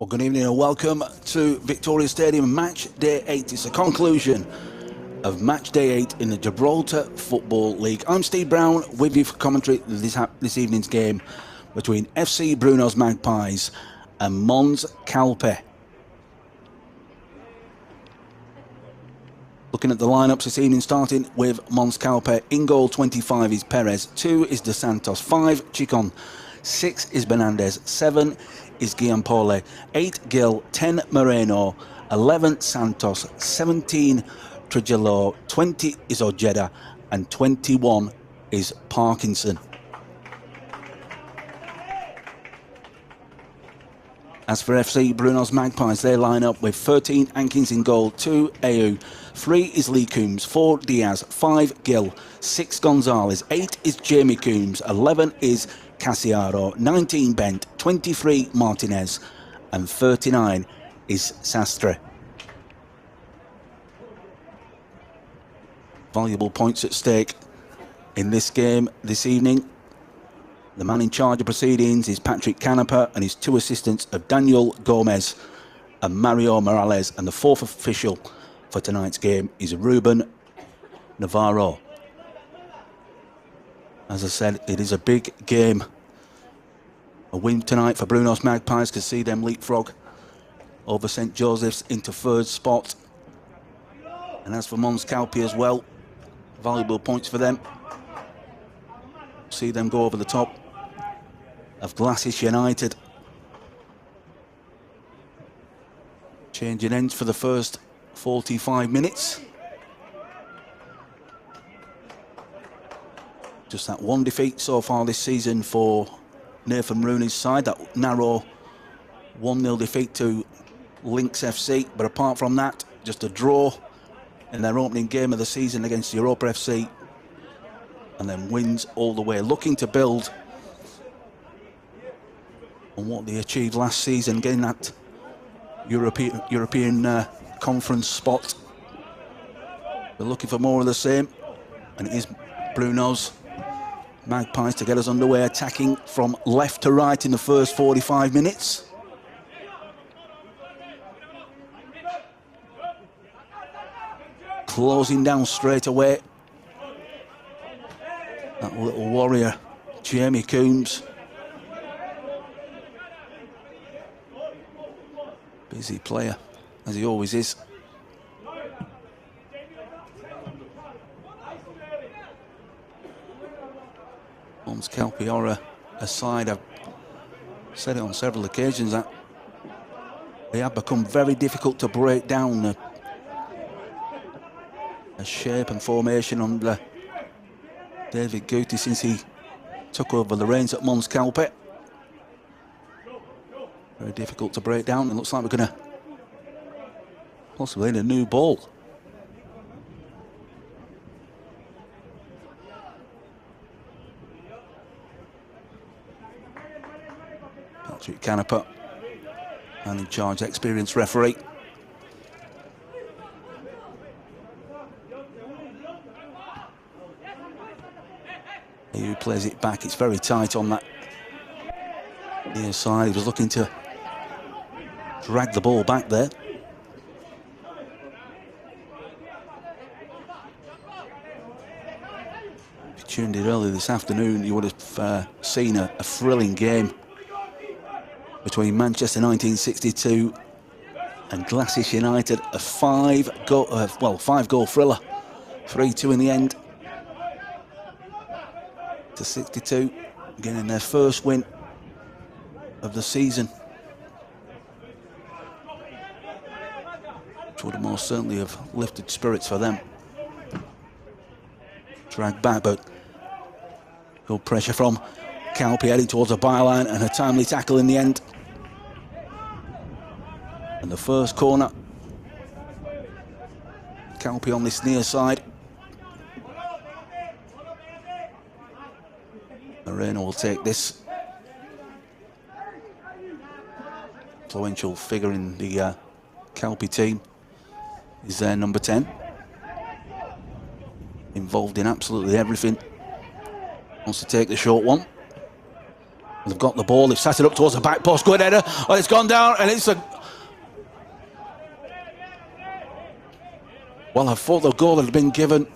Well, good evening and welcome to Victoria Stadium, match day 8. It's the conclusion of match day 8 in the Gibraltar Football League. I'm Steve Brown with you for commentary this evening's game between FC Bruno's Magpies and Mons Calpe. Looking at the lineups this evening, starting with Mons Calpe. In goal, 25 is Perez, 2 is De Santos, 5 Chicon, 6 is Benandez, 7 is Giampole, 8 Gil, 10 Moreno, 11 Santos, 17 Trujillo, 20 is Ojeda, and 21 is Parkinson. As for FC Bruno's Magpies, they line up with 13 Ankins in goal, 2 Ayew, 3 is Lee Coombs, 4 Diaz, 5 Gill, 6 Gonzalez, 8 is Jamie Coombs, 11 is Casiaro, 19 Bent, 23 Martinez, and 39 is Sastre. Valuable points at stake in this game this evening. The man in charge of proceedings is Patrick Canepa and his 2 assistants of Daniel Gomez and Mario Morales, and the 4th official for tonight's game is Ruben Navarro. As I said, it is a big game. A win tonight for Bruno's Magpies could see them leapfrog over St Joseph's into 3rd spot. And as for Mons Calpe as well, valuable points for them. See them go over the top of Glasses United. Changing ends for the first 45 minutes. Just that one defeat so far this season for Nathan Rooney's side, that narrow 1-0 defeat to Lynx FC. But apart from that, just a draw in their opening game of the season against Europa FC, and then wins all the way, looking to build on what they achieved last season, getting that European conference spot. They're looking for more of the same, and it is Bruno's Magpies to get us underway, attacking from left to right in the first 45 minutes. Closing down straight away. That little warrior, Jamie Coombs. Busy player, as he always is. Mons Calpe are a side, I've said it on several occasions, that they have become very difficult to break down. A shape and formation under David Guti since he took over the reins at Mons Calpe. Very difficult to break down. It looks like we're going to possibly need a new ball. Patrick Canepa, and in charge, experienced referee. He plays it back. It's very tight on that near side. He was looking to drag the ball back there. If you tuned in earlier this afternoon, you would have seen a thrilling game between Manchester 1962 and Glasses United. A 5-goal thriller. 3-2 in the end to 62, getting their first win of the season, which would most certainly have lifted spirits for them. Dragged back, but good pressure from Calpe, heading towards the byline, and a timely tackle in the end. And the first corner, Calpe on this near side. Moreno will take this. Influential figure in the Calpe team is their number 10. Involved in absolutely everything. Wants to take the short one. They've got the ball, they've set it up towards the back post, good header, oh, it's gone down, and it's a... Well, I thought the goal had been given.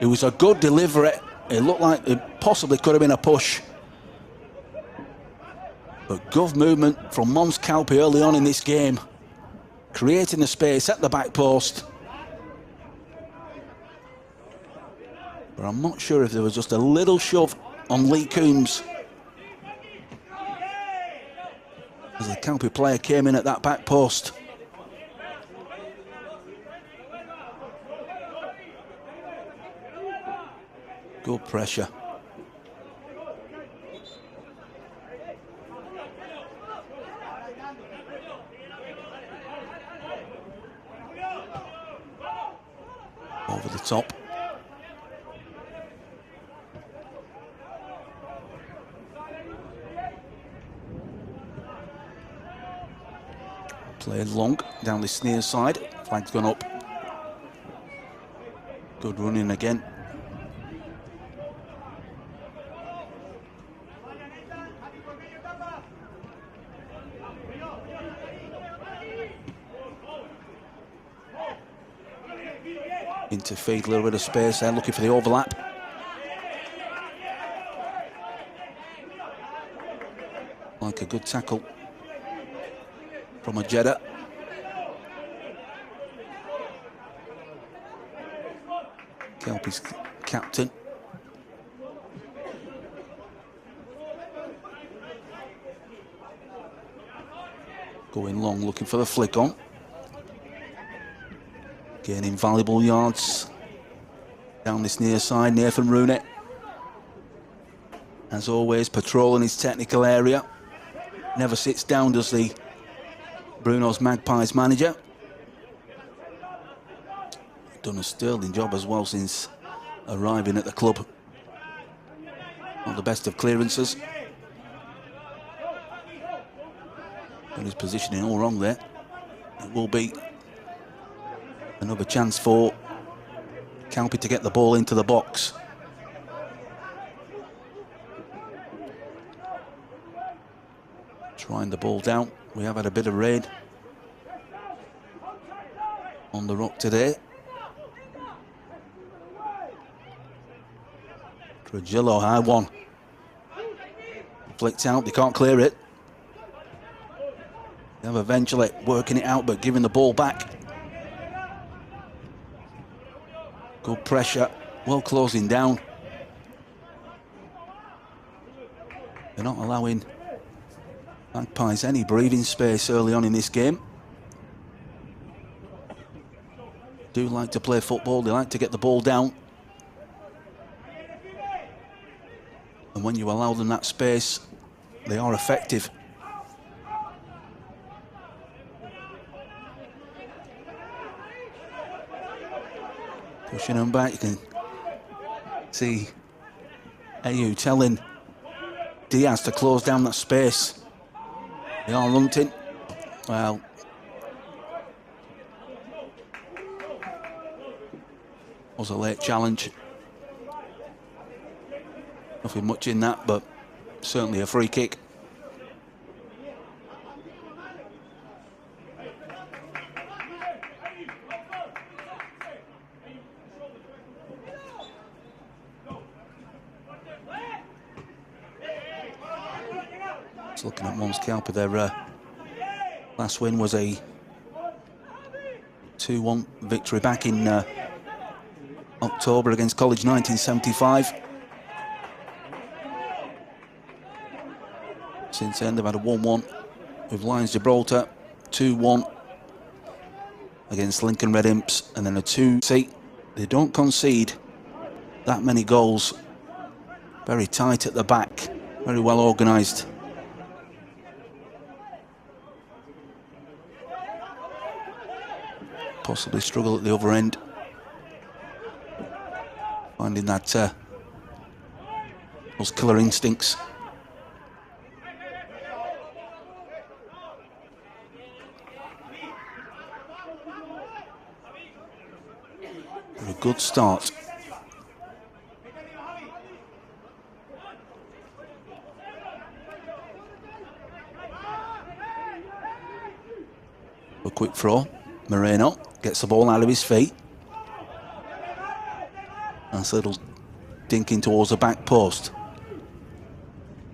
It was a good delivery. It looked like it possibly could have been a push. But good movement from Mons Calpe early on in this game, creating the space at the back post. But I'm not sure if there was just a little shove on Lee Coombs as the Calpe player came in at that back post. Good pressure. Over the top. Played long down this near side. Flag's gone up. Good running again. Into feed, a little bit of space there, looking for the overlap. Like a good tackle from a Jeddah. Calpe's captain. Going long, looking for the flick on. Gaining valuable yards down this near side. Nathan Rooney, as always, patrolling his technical area. Never sits down, does the Bruno's Magpies manager. Done a sterling job as well since arriving at the club. Not the best of clearances. Got his positioning all wrong there. It will be another chance for Calpe to get the ball into the box. Trying the ball down. We have had a bit of rain on the rock today. Trujillo, high one. Flicked out, they can't clear it. They have eventually working it out, but giving the ball back. Good pressure, well closing down. They're not allowing Magpies any breathing space early on in this game. Do like to play football, they like to get the ball down. And when you allow them that space, they are effective. Pushing them back, you can see Ayew telling Diaz to close down that space. They are hunting. Well, was a late challenge. Nothing much in that, but certainly a free kick. Just looking at Mons Calpe, their last win was a 2-1 victory back in October against College 1975. Since then, they've had a 1-1 with Lions Gibraltar, 2-1 against Lincoln Red Imps, and then a 2. See, they don't concede that many goals. Very tight at the back, very well organised. Possibly struggle at the other end, finding that those killer instincts. A good start. A quick throw. Moreno gets the ball out of his feet. That's a little dinking towards the back post.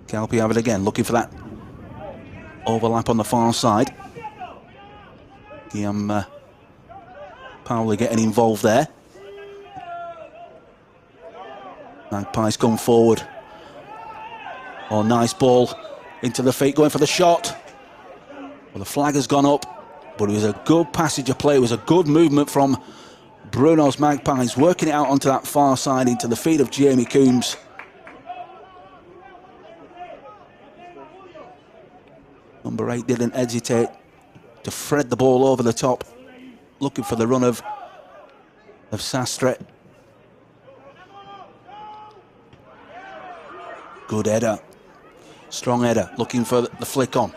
Calpe have it again, looking for that overlap on the far side. Guillaume Pauli getting involved there. Magpies come forward. Oh, nice ball into the feet, going for the shot. Well, the flag has gone up, but it was a good passage of play. It was a good movement from Bruno's Magpies, working it out onto that far side into the feet of Jamie Coombs. Number 8 didn't hesitate to thread the ball over the top, looking for the run of Sastre. Good header. Strong header, looking for the flick on.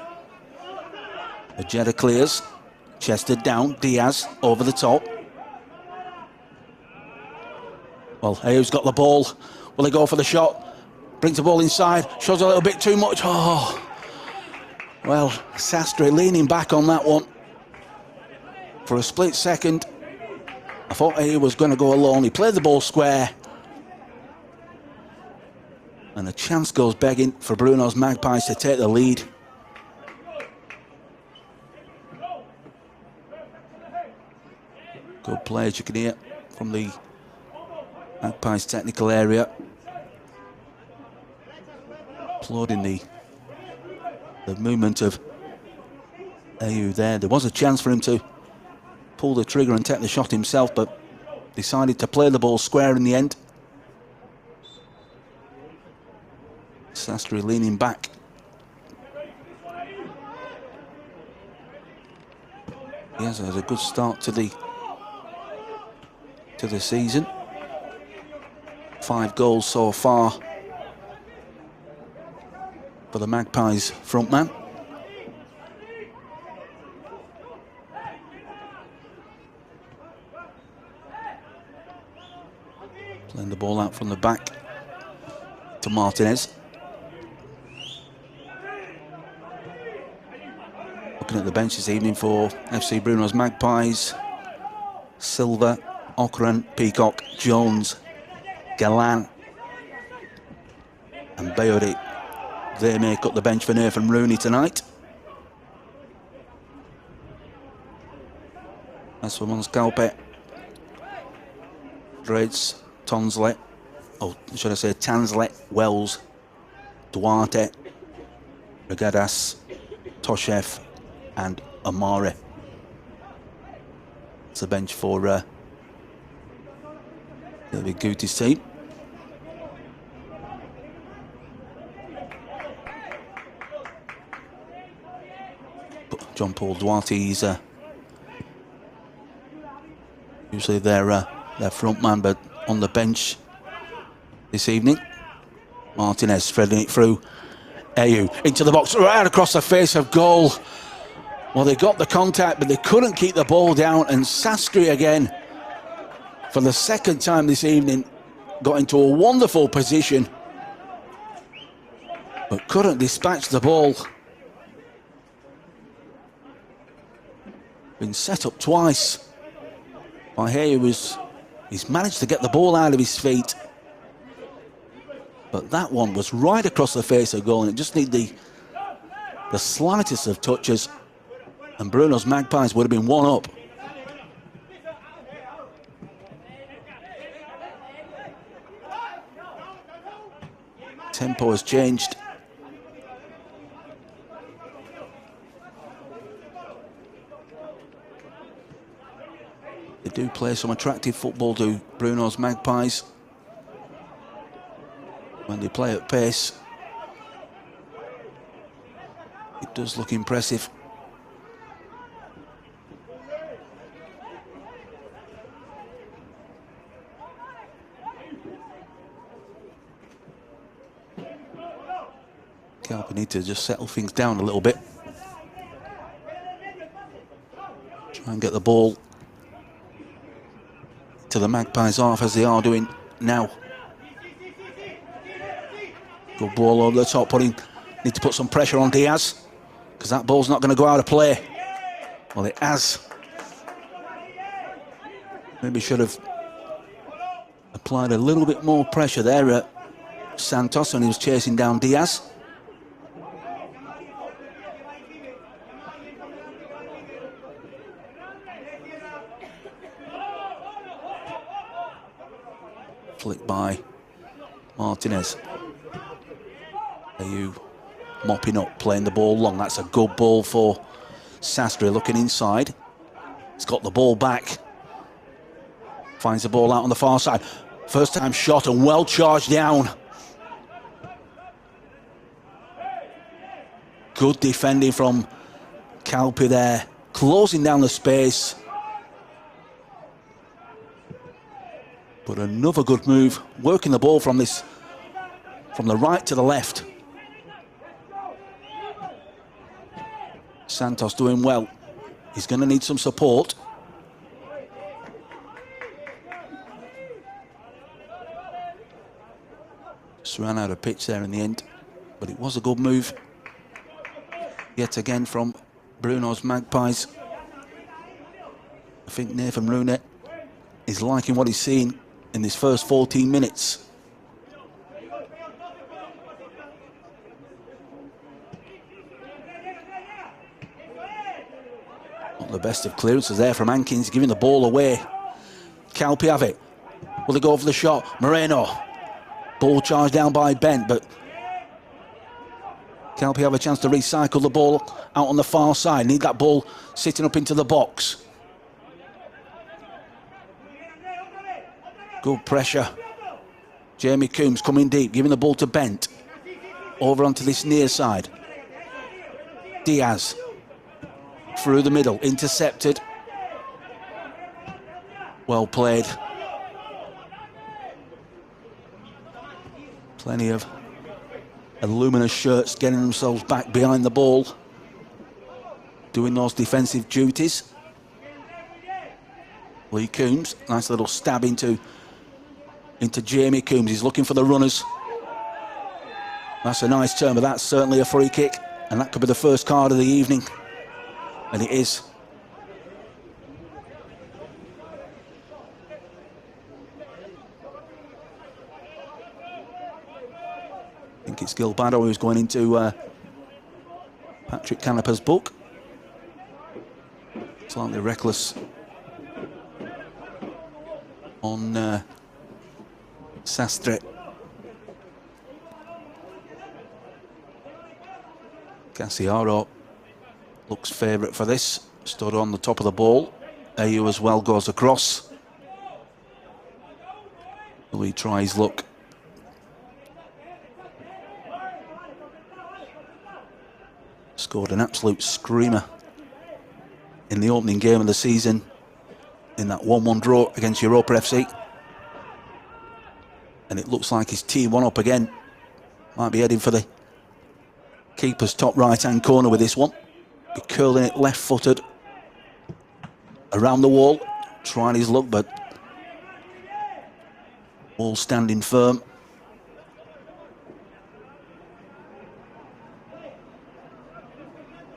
Ojeda clears, chested down, Diaz over the top. Well, Ayu's got the ball. Will he go for the shot? Brings the ball inside, shows a little bit too much. Oh, well, Sastre leaning back on that one. For a split second, I thought Ayu was going to go alone. He played the ball square. And the chance goes begging for Bruno's Magpies to take the lead. Good play, as you can hear, from the Magpies technical area. Applauding the movement of Ayu there. There was a chance for him to pull the trigger and take the shot himself, but decided to play the ball square in the end. Sastre leaning back. Yes, has a good start to the season. 5 goals so far for the Magpies frontman. Playing the ball out from the back to Martinez. Looking at the bench this evening for FC Bruno's Magpies: Silva, Okran, Peacock, Jones, Galan and Bayori. They make up the bench for Nathan Rooney tonight. As for Mons Calpe, Dreads, Tonsley, oh, should I say Tansley, Wells, Duarte, Regadas, Toshev and Amare. It's a bench for David Guti's team. But John Paul Duarte, he's usually their front man, but on the bench this evening. Martinez threading it through. Ayu into the box, right across the face of goal. Well, they got the contact, but they couldn't keep the ball down, and Sastre again, for the second time this evening, got into a wonderful position, but couldn't dispatch the ball. Been set up twice by Ayu. He's managed to get the ball out of his feet, but that one was right across the face of goal, and it just needed the slightest of touches, and Bruno's Magpies would have been 1 up. Tempo has changed. They do play some attractive football, do Bruno's Magpies. When they play at pace, it does look impressive. Calpe need to just settle things down a little bit. Try and get the ball to the Magpies half, as they are doing now. Good ball over the top, need to put some pressure on Diaz, because that ball's not going to go out of play. Well, it has. Maybe should have applied a little bit more pressure there at Santos when he was chasing down Diaz. Flicked by Martinez. Ayew mopping up, playing the ball long. That's a good ball for Sastre, looking inside. He's got the ball back. Finds the ball out on the far side. First time shot and well charged down. Good defending from Calpe there. Closing down the space. But another good move. Working the ball from the right to the left. Santos doing well. He's going to need some support. Just ran out of pitch there in the end, but it was a good move. Yet again from Bruno's Magpies. I think Nathan Rooney is liking what he's seen in this first 14 minutes. Not the best of clearances there from Hankins, giving the ball away. Calpe have it. Will they go for the shot? Moreno. Ball charged down by Bent, but Calpe have a chance to recycle the ball out on the far side. Need that ball sitting up into the box. Good pressure. Jamie Coombs coming deep, giving the ball to Bent. Over onto this near side. Diaz. Through the middle, intercepted. Well played. Plenty of luminous shirts getting themselves back behind the ball, doing those defensive duties. Lee Coombs, nice little stab into Jamie Coombs. He's looking for the runners. That's a nice turn, but that's certainly a free kick, and that could be the first card of the evening, and it is. I think it's Gilbado who's going into Patrick Canepa's book. Slightly reckless on Sastre. Casiaro looks favourite for this. Stood on the top of the ball. Ayew as well goes across. Will he try his luck? Scored an absolute screamer in the opening game of the season in that 1-1 draw against Europa FC. And it looks like he's teed one up again. Might be heading for the keeper's top right-hand corner with this one. Be curling it left-footed around the wall, trying his luck, but all standing firm.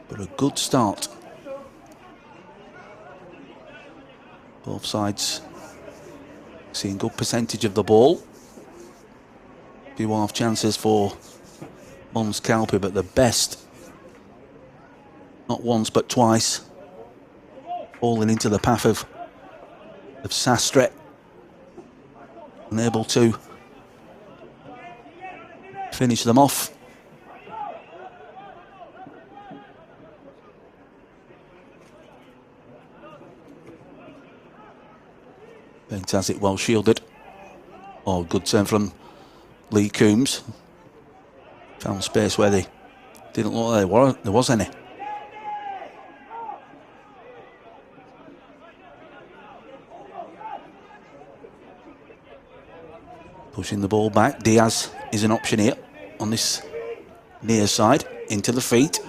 But a good start. Both sides seeing good percentage of the ball. Few half chances for Mons Calpe, but the best, not once but twice, falling into the path of Sastre, unable to finish them off. Bent has it well shielded. Oh, good turn from Lee Coombs. Found space where they didn't look like there was any. Pushing the ball back. Diaz is an option here on this near side. Into the feet.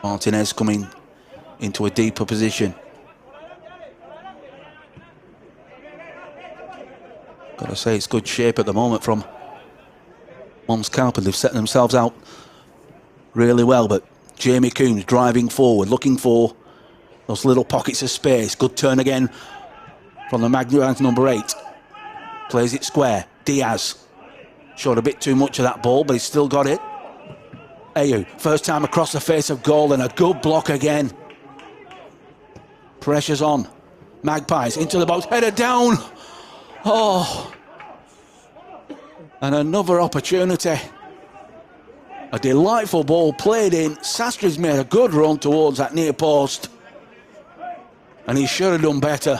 Martinez coming into a deeper position. Got to say, it's good shape at the moment from Mons Calpe. They've set themselves out really well, but Jamie Coombs driving forward, looking for those little pockets of space. Good turn again from the Magpies number 8. Plays it square. Diaz showed a bit too much of that ball, but he's still got it. Ayew, first time across the face of goal, and a good block again. Pressure's on. Magpies into the box, header down. Oh, and another opportunity. A delightful ball played in. Sastri's made a good run towards that near post, and he should have done better.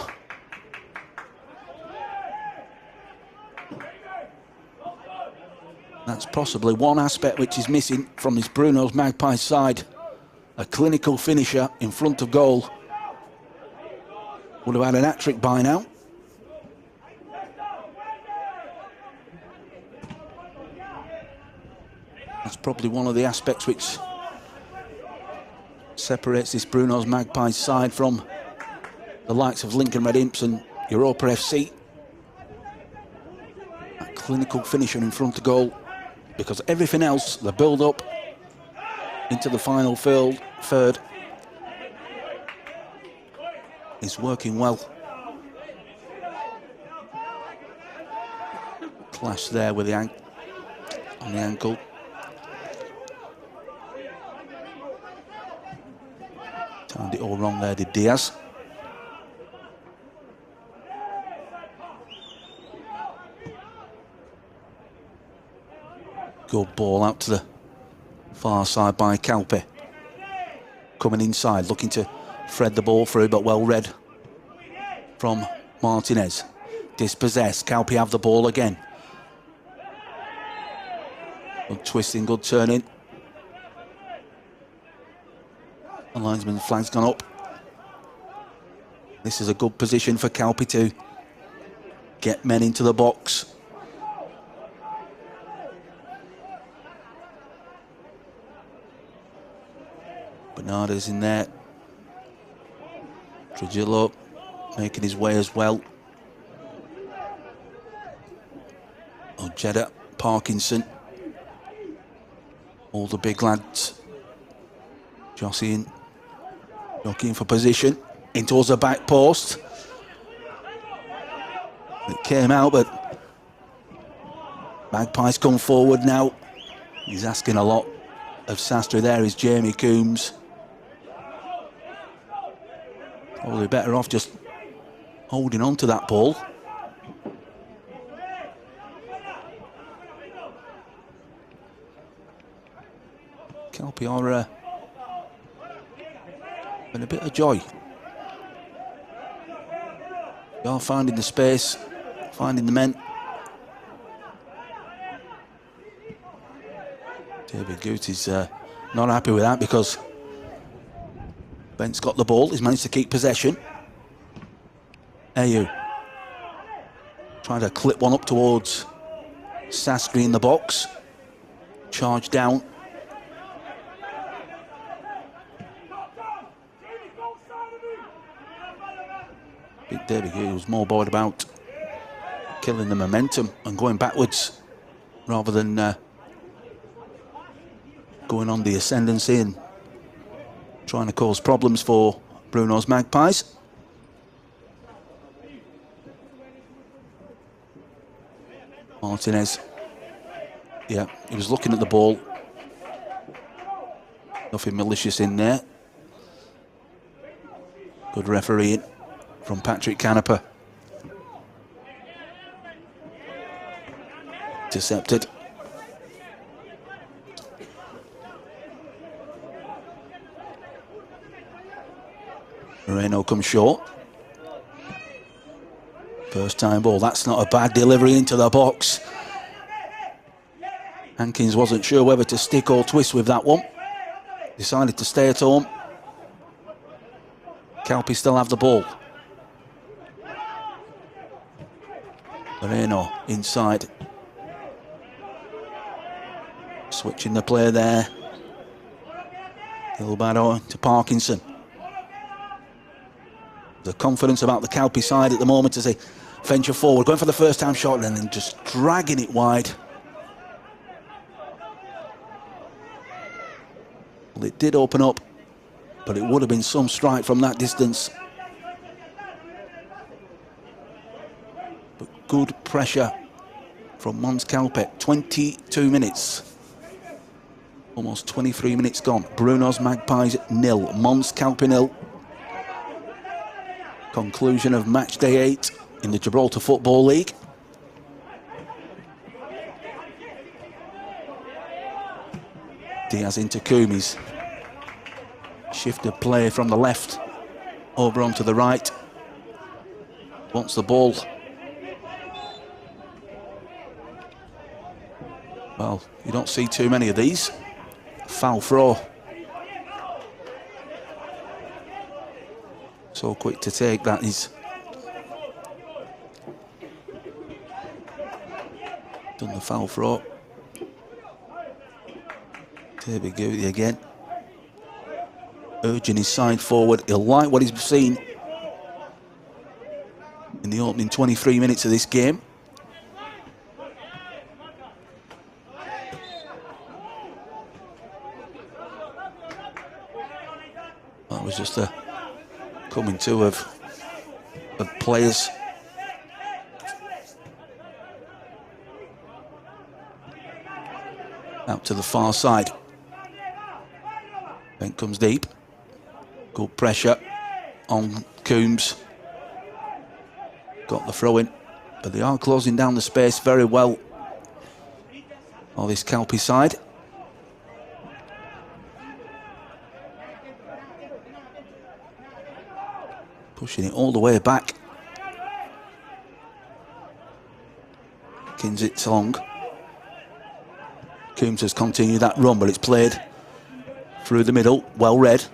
That's possibly one aspect which is missing from this Bruno's Magpies side. A clinical finisher in front of goal. Would have had an hat-trick by now. That's probably one of the aspects which separates this Bruno's Magpies side from the likes of Lincoln Red Imps and Europa FC. A clinical finisher in front of goal. Because everything else, the build-up into the final third, is working well. Clash there with the on the ankle. Timed it all wrong there, did Diaz. Good ball out to the far side by Calpe. Coming inside, looking to thread the ball through, but well read from Martinez. Dispossessed, Calpe have the ball again. Good twisting, good turning. The linesman's flag's gone up. This is a good position for Calpe to get men into the box. Bernardo's in there. Trujillo making his way as well. Ojeda, Parkinson. All the big lads. Jockeying for position. In towards the back post. It came out, but Magpies come forward now. He's asking a lot of Sastry. There is Jamie Coombs. Probably better off just holding on to that ball. Calpe are in a bit of joy. They are finding the space, finding the men. David Goot is not happy with that because Bent's got the ball. He's managed to keep possession. Ayew trying to clip one up towards Sastry in the box. Charge down. Big David Goot was more bothered about killing the momentum and going backwards rather than going on the ascendancy and trying to cause problems for Bruno's Magpies. Martinez, yeah, he was looking at the ball. Nothing malicious in there. Good refereeing from Patrick Canepa. Intercepted. Moreno comes short. First time ball, that's not a bad delivery into the box. Hankins wasn't sure whether to stick or twist with that one. Decided to stay at home. Calpe still have the ball. Moreno inside. Switching the play there. Gilbado to Parkinson. The confidence about the Calpe side at the moment as they venture forward, going for the first time shot and then just dragging it wide. Well, it did open up, but it would have been some strike from that distance. But good pressure from Mons Calpe. 22 minutes. Almost 23 minutes gone. Bruno's Magpies 0. Mons Calpe 0. Conclusion of match day 8 in the Gibraltar Football League. Diaz into Kumis. Shift of play from the left over onto the right. Wants the ball. Well, you don't see too many of these. Foul throw. So quick to take, that is. Done the foul throw. Toby Goody again. Urging his side forward. He'll like what he's seen in the opening 23 minutes of this game. That was just a coming to of players. Out to the far side. Bent comes deep. Good pressure on Coombs. Got the throw in, but they are closing down the space very well on this Calpe side. Pushing it all the way back. Kinzit's long. Coombs has continued that run, but it's played through the middle. Well read.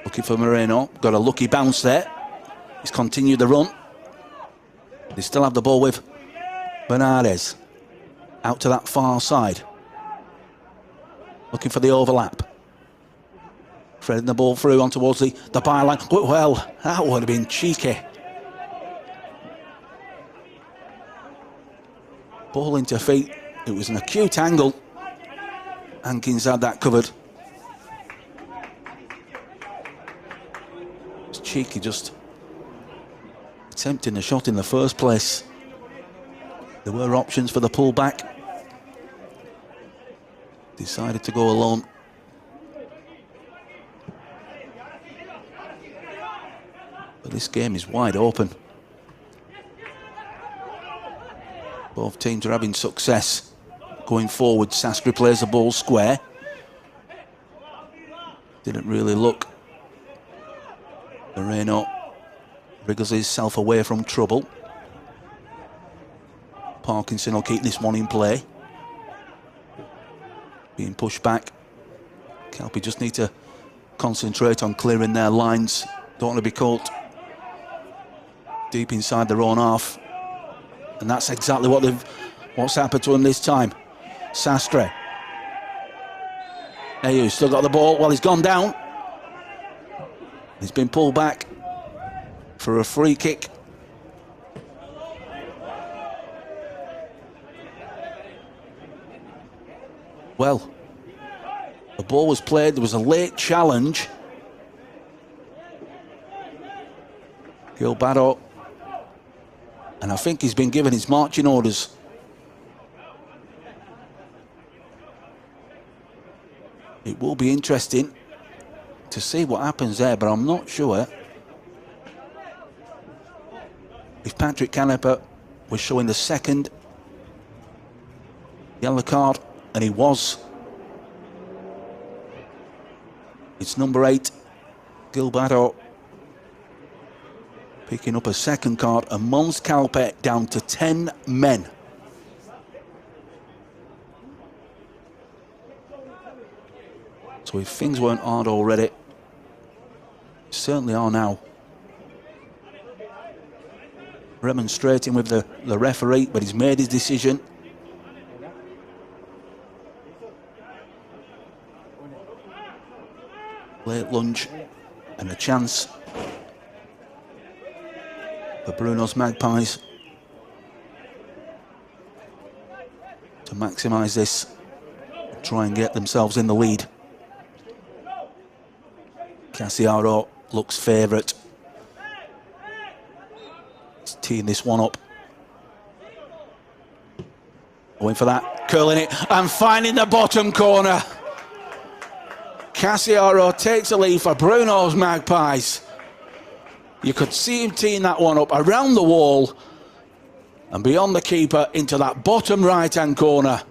Looking for Moreno. Got a lucky bounce there. He's continued the run. They still have the ball with Bernardes. Out to that far side. Looking for the overlap. Threading the ball through on towards the byline. Well, that would have been cheeky. Ball into feet. It was an acute angle. Hankins had that covered. It's cheeky, just attempting the shot in the first place. There were options for the pullback. Decided to go alone. But this game is wide open. Both teams are having success going forward. Sastre plays the ball square. Didn't really look. Moreno wriggles himself away from trouble. Parkinson will keep this one in play. Being pushed back. Calpe just need to concentrate on clearing their lines. Don't want to be caught deep inside their own half. And that's exactly what's happened to him this time. Sastre. Ayew still got the ball. Well, he's gone down. He's been pulled back for a free kick. Well, the ball was played. There was a late challenge. Gilberto. And I think he's been given his marching orders. It will be interesting to see what happens there, but I'm not sure if Patrick Canepa was showing the second yellow card, and he was. It's number 8, Gilberto, picking up a second card, and Mons Calpe down to 10 men. So if things weren't hard already, certainly are now. Remonstrating with the referee, but he's made his decision. Late lunge and a chance for Bruno's Magpies. to maximise this, try and get themselves in the lead. Cassiaro looks favourite. He's teeing this one up. Going for that, curling it and finding the bottom corner. Cassiaro takes a lead for Bruno's Magpies. You could see him teeing that one up around the wall and beyond the keeper into that bottom right-hand corner.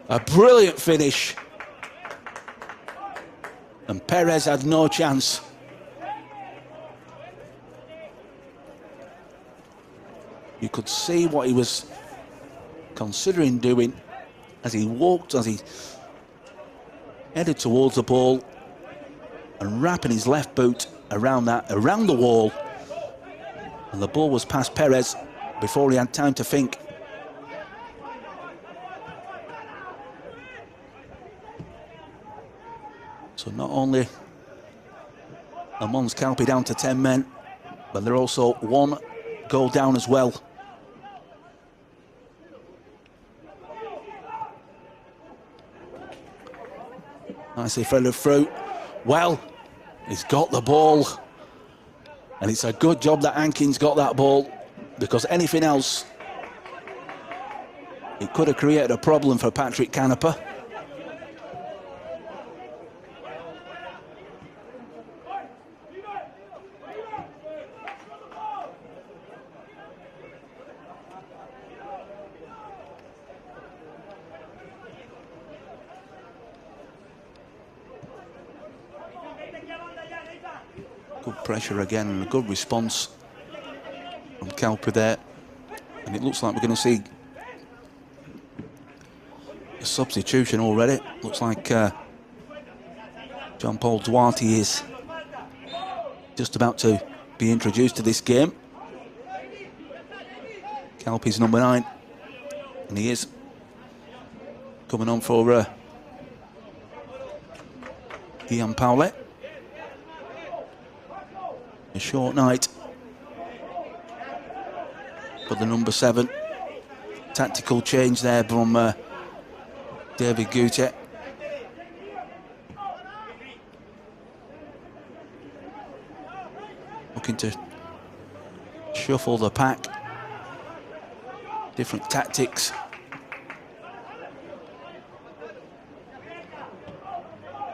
A brilliant finish. And Perez had no chance. You could see what he was considering doing as he walked, as he headed towards the ball and wrapping his left boot around the wall, and the ball was past Perez before he had time to think. So not only are Mons Calpe down to 10 men, but they're also one goal down as well. Nicely threaded through. Well, he's got the ball. And it's a good job that Hankins got that ball, because anything else, it could have created a problem for Patrick Canepa. Good pressure again and a good response from Calpe there. And it looks like we're going to see a substitution already. Looks like John Paul Duarte is just about to be introduced to this game. Calpe's number 9, and he is coming on for Gianpaolo. A short night for the number 7. Tactical change there from David Gutte. Looking to shuffle the pack. Different tactics.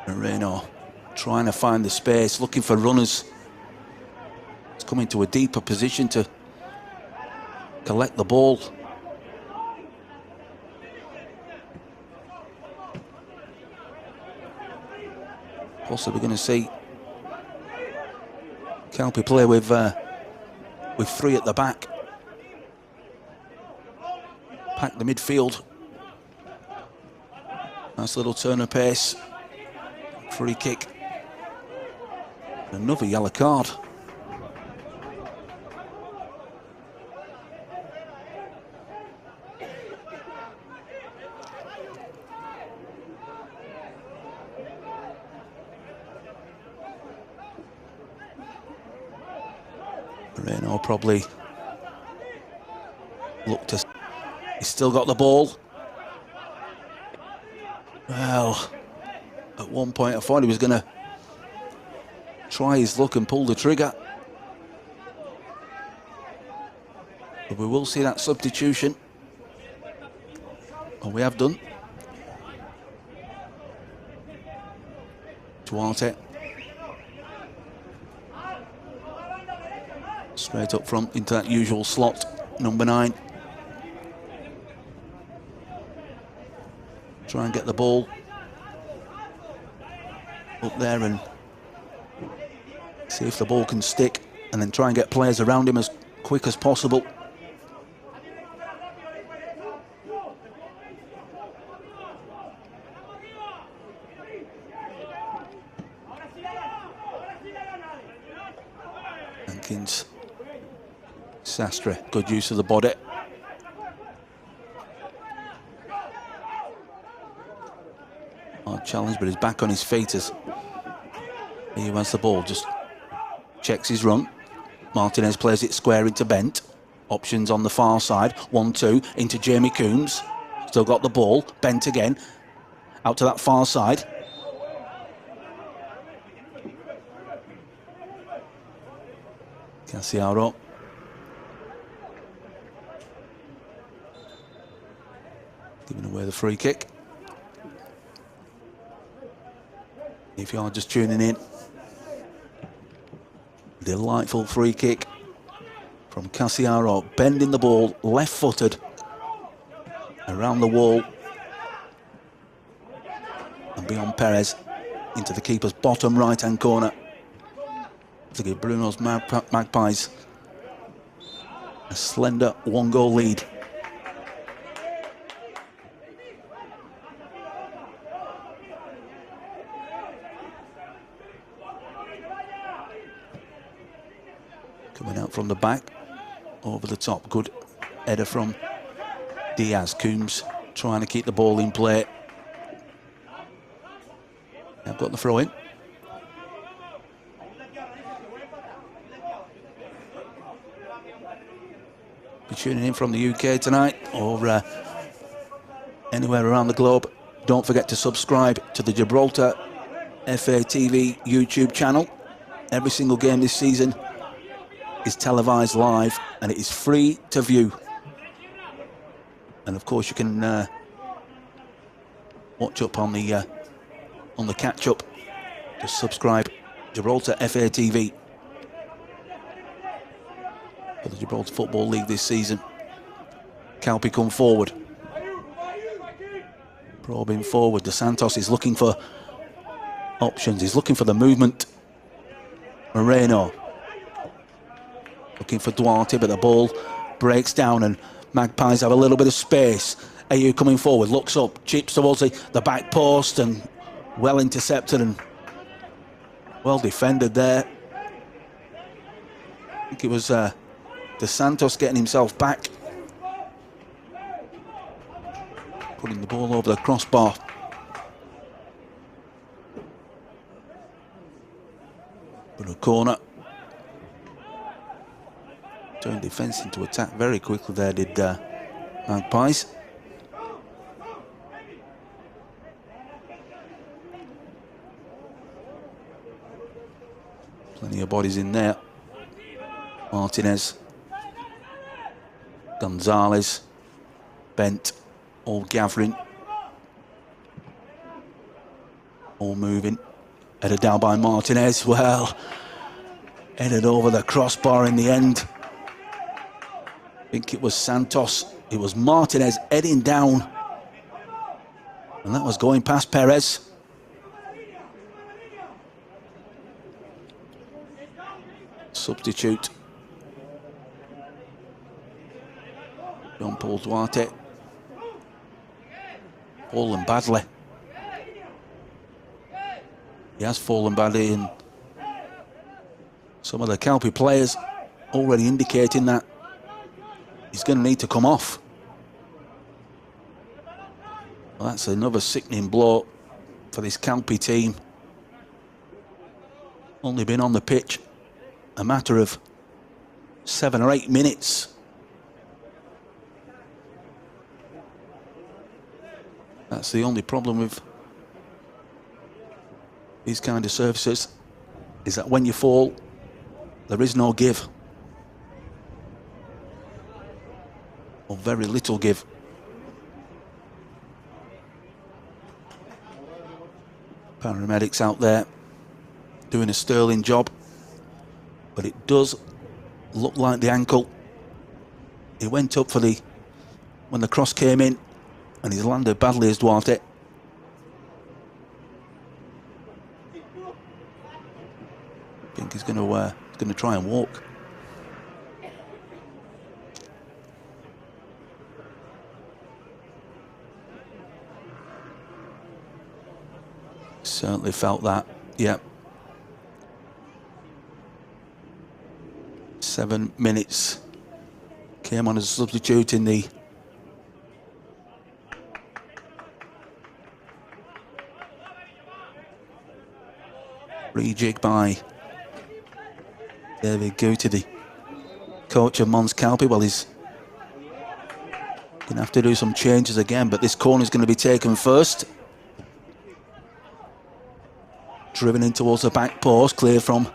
Moreno trying to find the space, looking for runners. It's coming to a deeper position to collect the ball. Possibly going to see Calpe play with 3 at the back. Pack the midfield. Nice little turn of pace. Free kick. Another yellow card. Moreno probably looked to... He's still got the ball. Well, at one point I thought he was going to try his luck and pull the trigger. But we will see that substitution. Oh, we have done. Duarte. Straight up front into that usual slot, number 9. Try and get the ball up there and see if the ball can stick, and then try and get players around him as quick as possible. Hankins. Sastre, good use of the body. Hard challenge, but he's back on his feet as he has the ball. Just checks his run. Martinez plays it square into Bent. Options on the far side. 1-2 into Jamie Coombs. Still got the ball. Bent again. Out to that far side. Cassiaro. Giving away the free kick. If you are just tuning in, delightful free kick from Cassiaro, bending the ball, left-footed, around the wall, and beyond Perez, into the keeper's bottom right-hand corner, to give Bruno's Magpies a slender one-goal lead. Coming out from the back, over the top. Good header from Diaz. Coombs trying to keep the ball in play. I've got the throw in. If you're tuning in from the UK tonight or anywhere around the globe, don't forget to subscribe to the Gibraltar FA TV YouTube channel. Every single game this season is televised live and it is free to view. And of course you can watch up on the catch-up. Just subscribe, Gibraltar FA TV, for the Gibraltar Football League this season. Calpe come forward. Probing forward. Dos Santos is looking for options. He's looking for the movement. Moreno looking for Duarte, but the ball breaks down and Magpies have a little bit of space. Ayew coming forward, looks up, chips towards the back post, and well intercepted and well defended there. I think it was Dos Santos getting himself back, putting the ball over the crossbar. But a corner. Turned defence into attack very quickly there, did Magpies. Plenty of bodies in there. Martinez, Gonzalez, Bent, all gathering, all moving. Headed down by Martinez. Well, headed over the crossbar in the end. I think it was Santos. It was Martinez heading down, and that was going past Perez. Substitute. Jean-Paul Duarte. Fallen badly. He has fallen badly, and some of the Calpe players already indicating that he's going to need to come off. Well, that's another sickening blow for this Calpe team. Only been on the pitch a matter of 7 or 8 minutes. That's the only problem with these kind of surfaces, is that when you fall, there is no give. Or very little give. Paramedics out there doing a sterling job, but it does look like the ankle. He went up for when the cross came in, and he's landed badly as Duarte. I think he's going to try and walk. Certainly felt that. Yep. 7 minutes. Came on as a substitute in the rejig by David Guti, the coach of Mons Calpe. Well, he's Going to have to do some changes again, but this corner is going to be taken first. Driven in towards the back post, clear from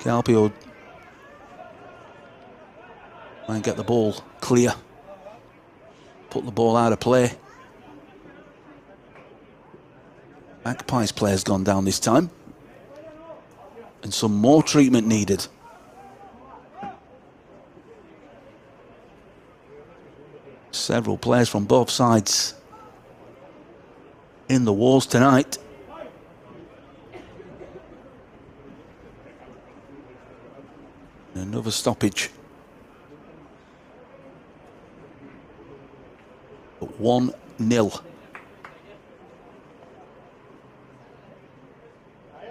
Calpe, who try and get the ball clear. Put the ball out of play. Magpies player's gone down this time. And some more treatment needed. Several players from both sides in the walls tonight. Another stoppage. But 1-0.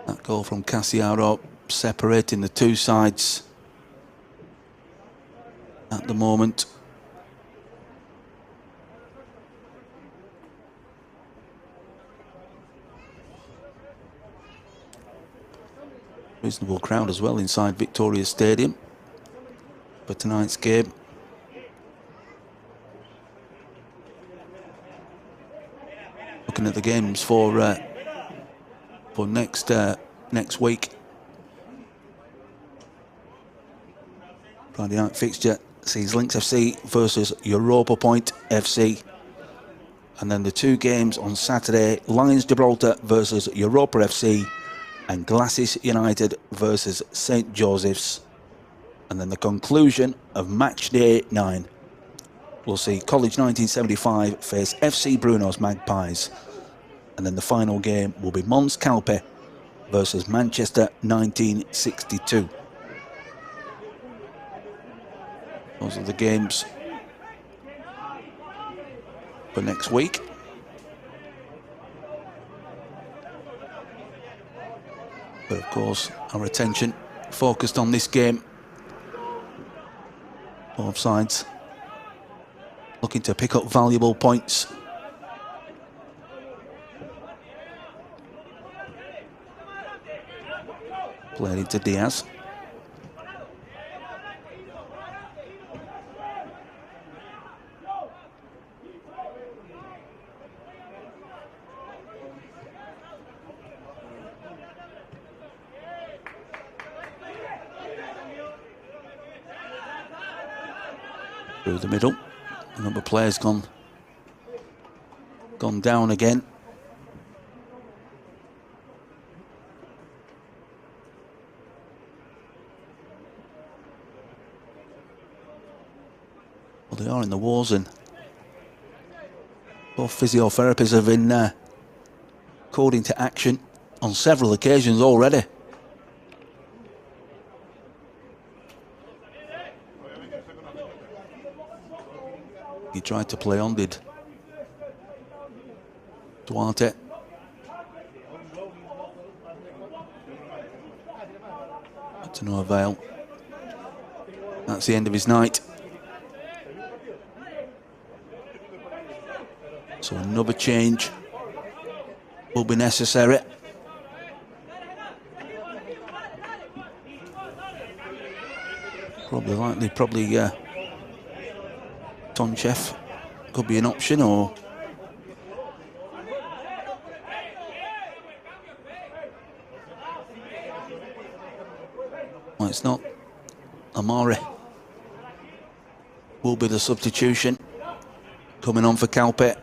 That goal from Casiaro separating the two sides at the moment. Reasonable crowd as well inside Victoria Stadium for tonight's game. Looking at the games for next week. Friday night fixture sees Lynx FC versus Europa Point FC. And then the two games on Saturday, Lions Gibraltar versus Europa FC and Glasses United versus St Joseph's. And then the conclusion of match day 9. We'll see College 1975 face FC Bruno's Magpies. And then the final game will be Mons Calpe versus Manchester 1962. Those are the games for next week. But of course, our attention focused on this game. Both sides looking to pick up valuable points. Played into Diaz. Through the middle. A number of players gone down again. Well, they are in the wars, and both physiotherapists have been called into action on several occasions already. He tried to play on, did Duarte. But to no avail. That's the end of his night. So another change will be necessary. Probably Tonchev could be an option, or well, it's not. Amari will be the substitution coming on for Calpe.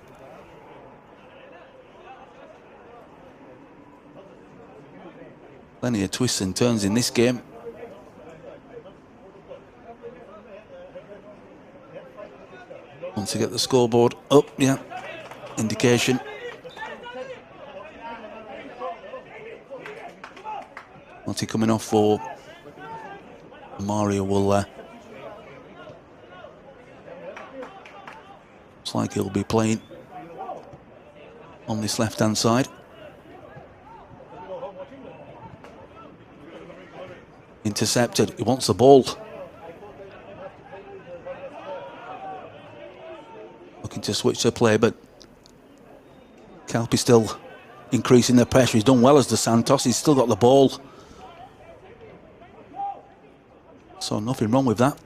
Plenty of twists and turns in this game. Want to get the scoreboard up, yeah. Indication. What's he coming off for? Mario will looks like he'll be playing on this left-hand side. Intercepted. He wants the ball. Looking to switch the play, but Calpe still increasing the pressure. He's done well as the Santos. He's still got the ball. So nothing wrong with that.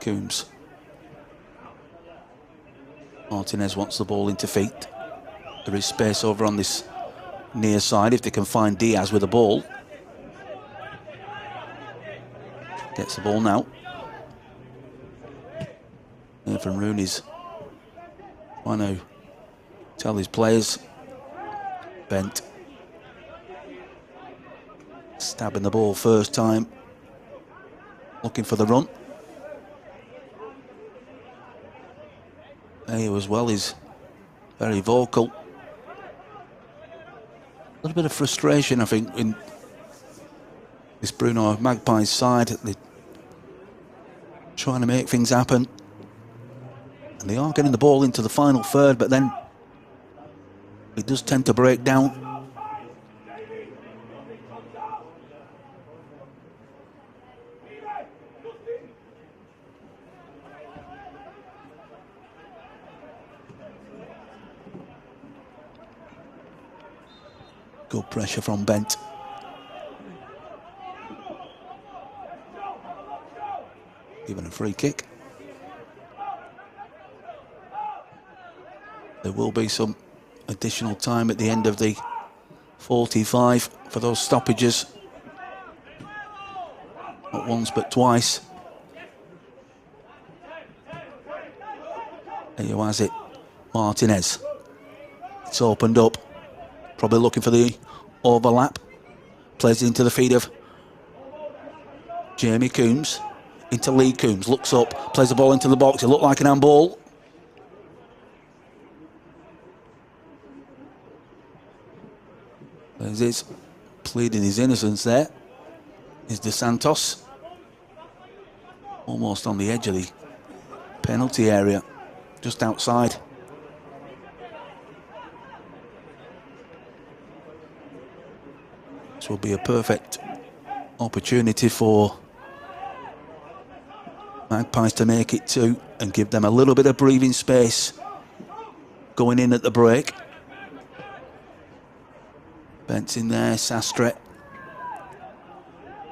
Coombs. Martinez wants the ball into feet. There is space over on this near side if they can find Diaz with the ball. Gets the ball now. Nathan Rooney's trying to tell his players. Bent. Stabbing the ball first time. Looking for the run. Ayo as well is very vocal. A little bit of frustration, I think, in this Bruno Magpies side. They're trying to make things happen. And they are getting the ball into the final third, but then it does tend to break down. Good pressure from Bent. Given a free kick. There will be some additional time at the end of the 45 for those stoppages. Not once but twice. There you has it. Martinez. It's opened up. Probably looking for the overlap. Plays it into the feet of Jamie Coombs. Into Lee Coombs. Looks up. Plays the ball into the box. It looked like an handball. There's his pleading his innocence there. Is De Santos. Almost on the edge of the penalty area. Just outside. This will be a perfect opportunity for Magpies to make it 2 and give them a little bit of breathing space going in at the break. Bent's in there, Sastre,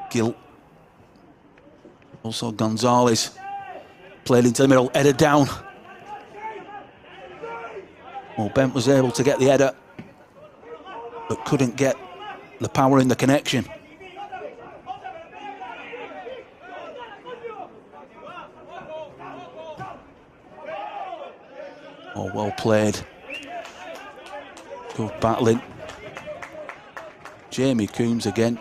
Gill, also Gonzalez, played into the middle, header down. Well, Bent was able to get the header, but couldn't get the power in the connection. Oh, well played. Good battling. Jamie Coombs again.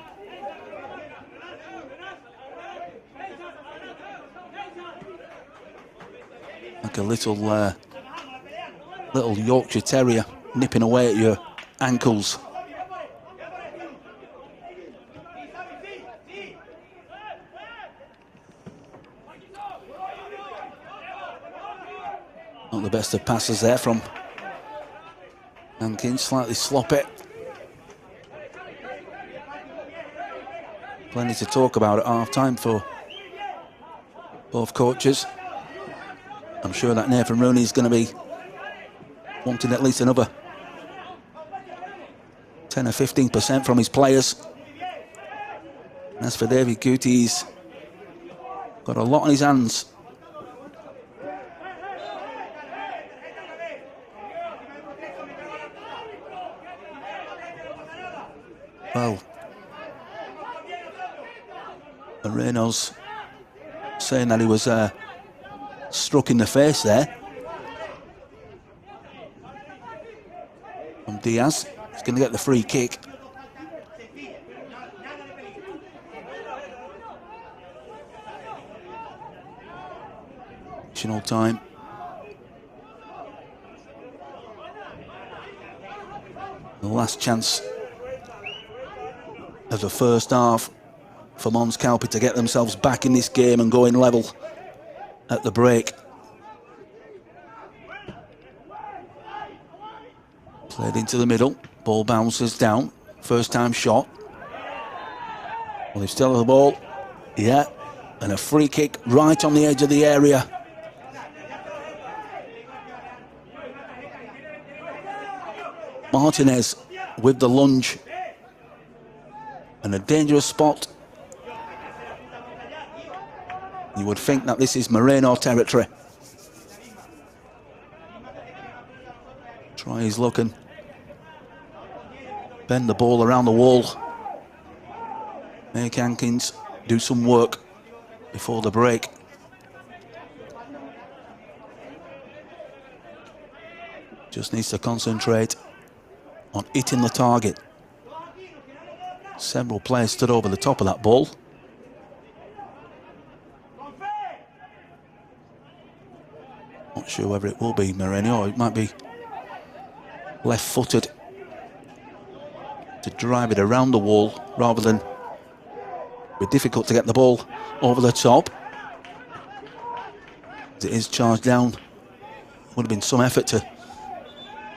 Like a little Yorkshire Terrier nipping away at your ankles. Not the best of passes there from Hankins, slightly sloppy. Plenty to talk about at half-time for both coaches. I'm sure that Nathan Rooney is going to be wanting at least another 10 or 15% from his players. And as for David Cootie, he's got a lot on his hands. Well, Moreno's saying that he was struck in the face there. From Diaz. He's going to get the free kick. Additional time. The last chance of the first half for Mons Calpe to get themselves back in this game and going level at the break. Played into the middle, ball bounces down, first time shot. Well, they still have the ball, yeah, and a free kick right on the edge of the area. Martinez with the lunge. And a dangerous spot. You You would think that this is Moreno territory. Try his luck and bend the ball around the wall. Make Hankins do some work before the break. Just needs to concentrate on hitting the target. Several players stood over the top of that ball. Not sure whether it will be Moreno or it might be left-footed to drive it around the wall rather than be difficult to get the ball over the top. As it is charged down, would have been some effort to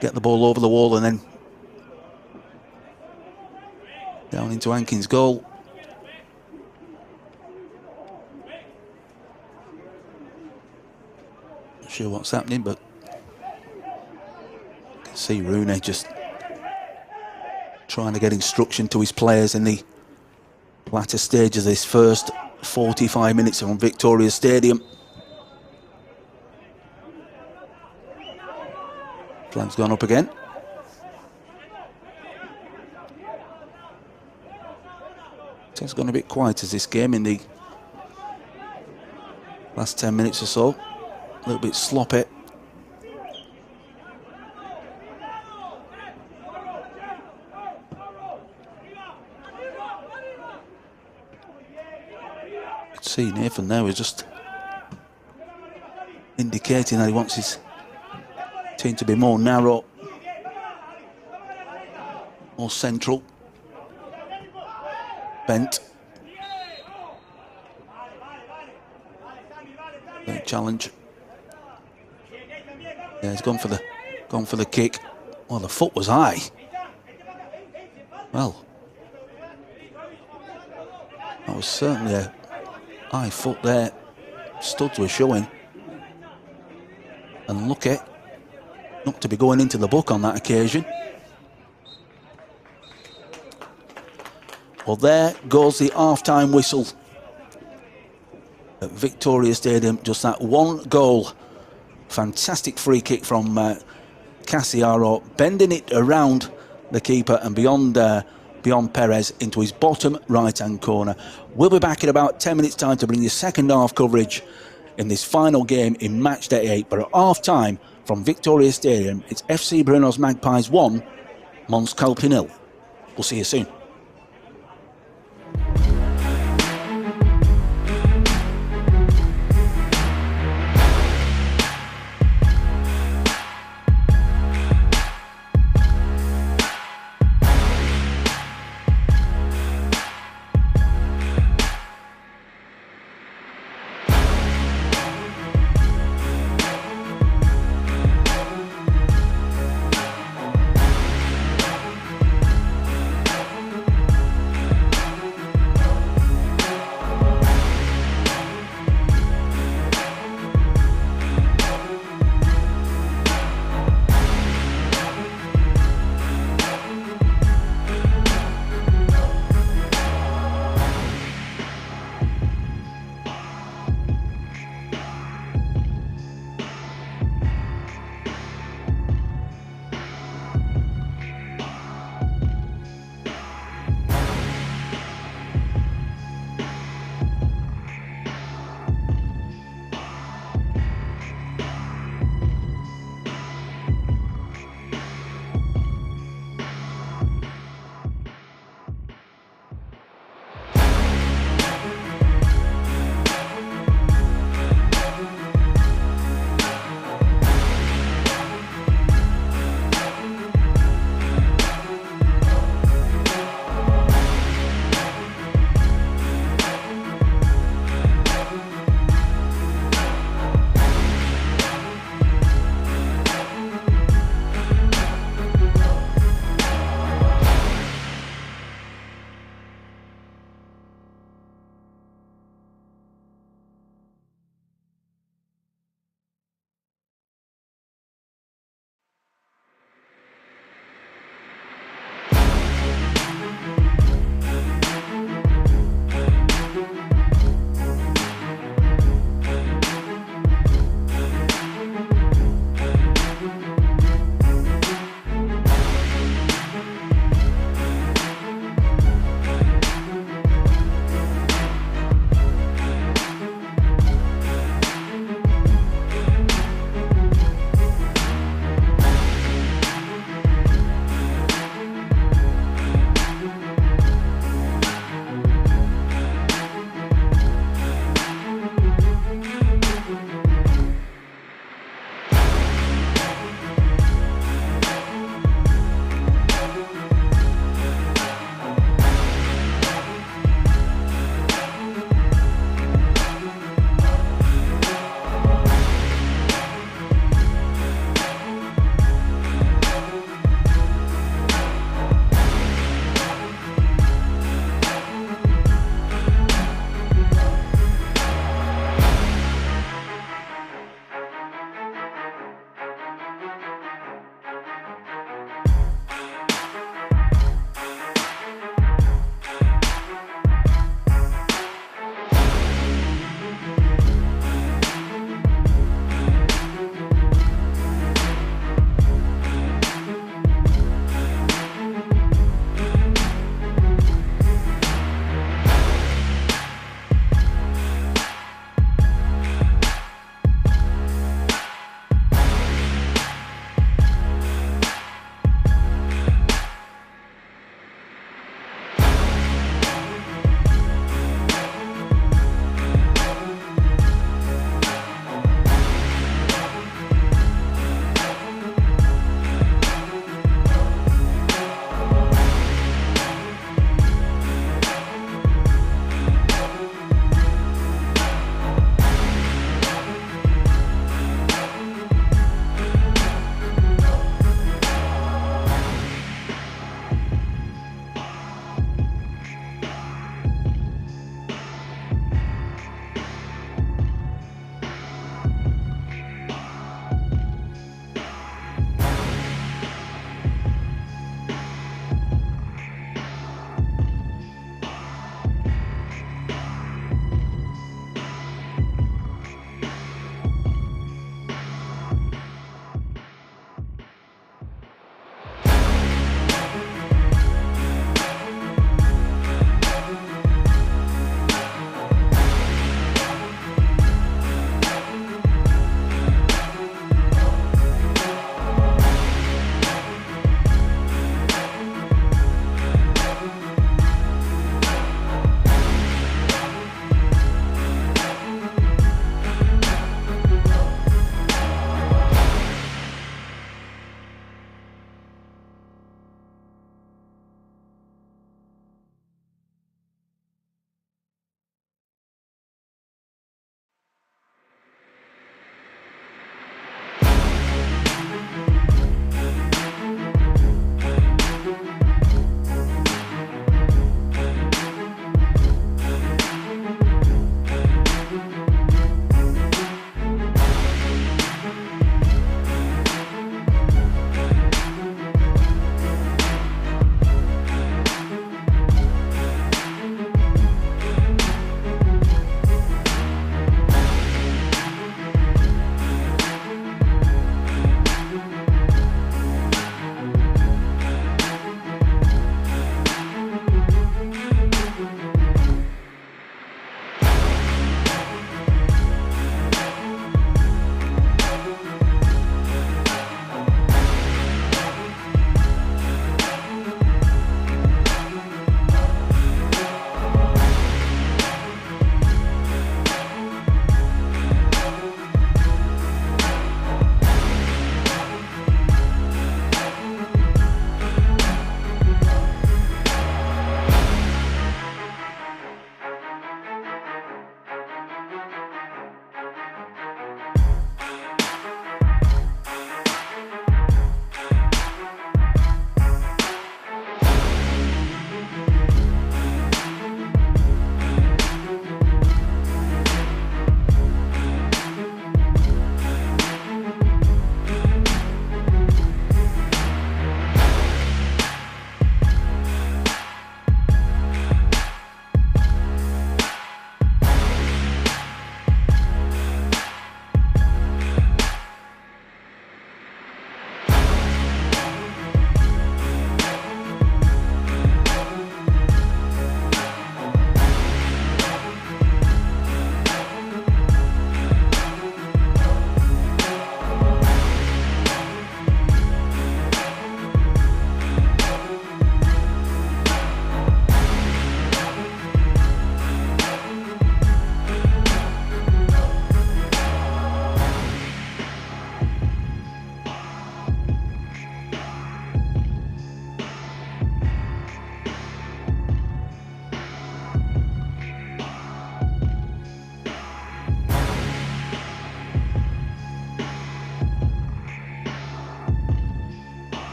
get the ball over the wall and then down into Hankins' goal. Not sure what's happening, but you can see Rooney just trying to get instruction to his players in the latter stages of this first 45 minutes on Victoria Stadium. Flag's gone up again. It's gone a bit quiet as this game in the last 10 minutes or so. A little bit sloppy. You can see Nathan now is just indicating that he wants his team to be more narrow, more central. Bent. Great challenge. Yeah, he's gone for the kick. Well, the foot was high. Well, that was certainly a high foot there. Studs were showing. And lucky not to be going into the book on that occasion. Well, there goes the half-time whistle at Victoria Stadium. Just that one goal. Fantastic free kick from Casiaro, bending it around the keeper and beyond Perez into his bottom right-hand corner. We'll be back in about 10 minutes' time to bring you second half coverage in this final game in match day 8. But at half-time from Victoria Stadium, it's FC Bruno's Magpies 1, Mons Calpe 0. We'll see you soon.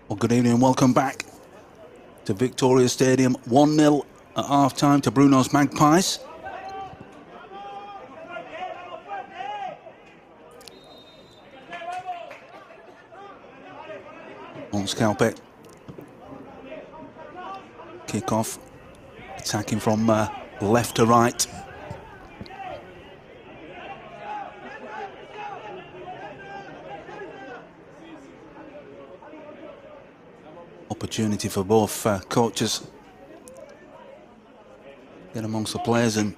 Well, good evening and welcome back to Victoria Stadium. 1-0 at half-time to Bruno's Magpies. Mons Calpe. Kick-off. Attacking from left to right. Opportunity for both coaches get amongst the players and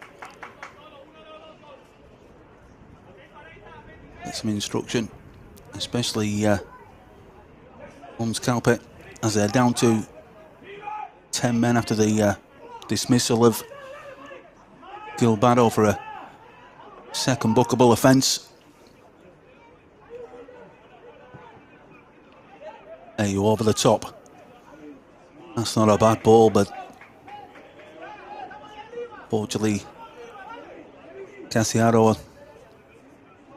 get some instruction, especially Mons Calpe, as they're down to 10 men after the dismissal of Gibraltar for a second bookable offence. There you over the top. That's not a bad ball, but fortunately Casiaro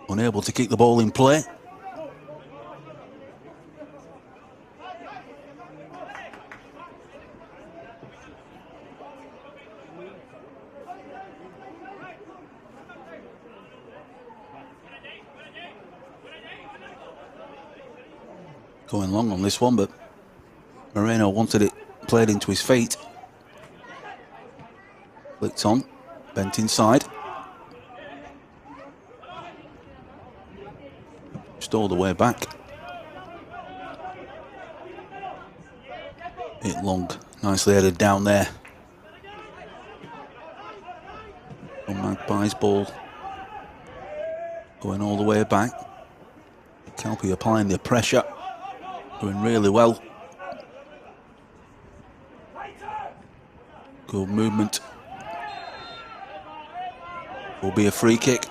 unable to keep the ball in play. Going long on this one, but Moreno wanted it played into his feet. Flicked on, bent inside. Just all the way back. Hit long, nicely headed down there. Magpies ball going all the way back. Calpe applying the pressure, doing really well. Good movement. Will be a free kick.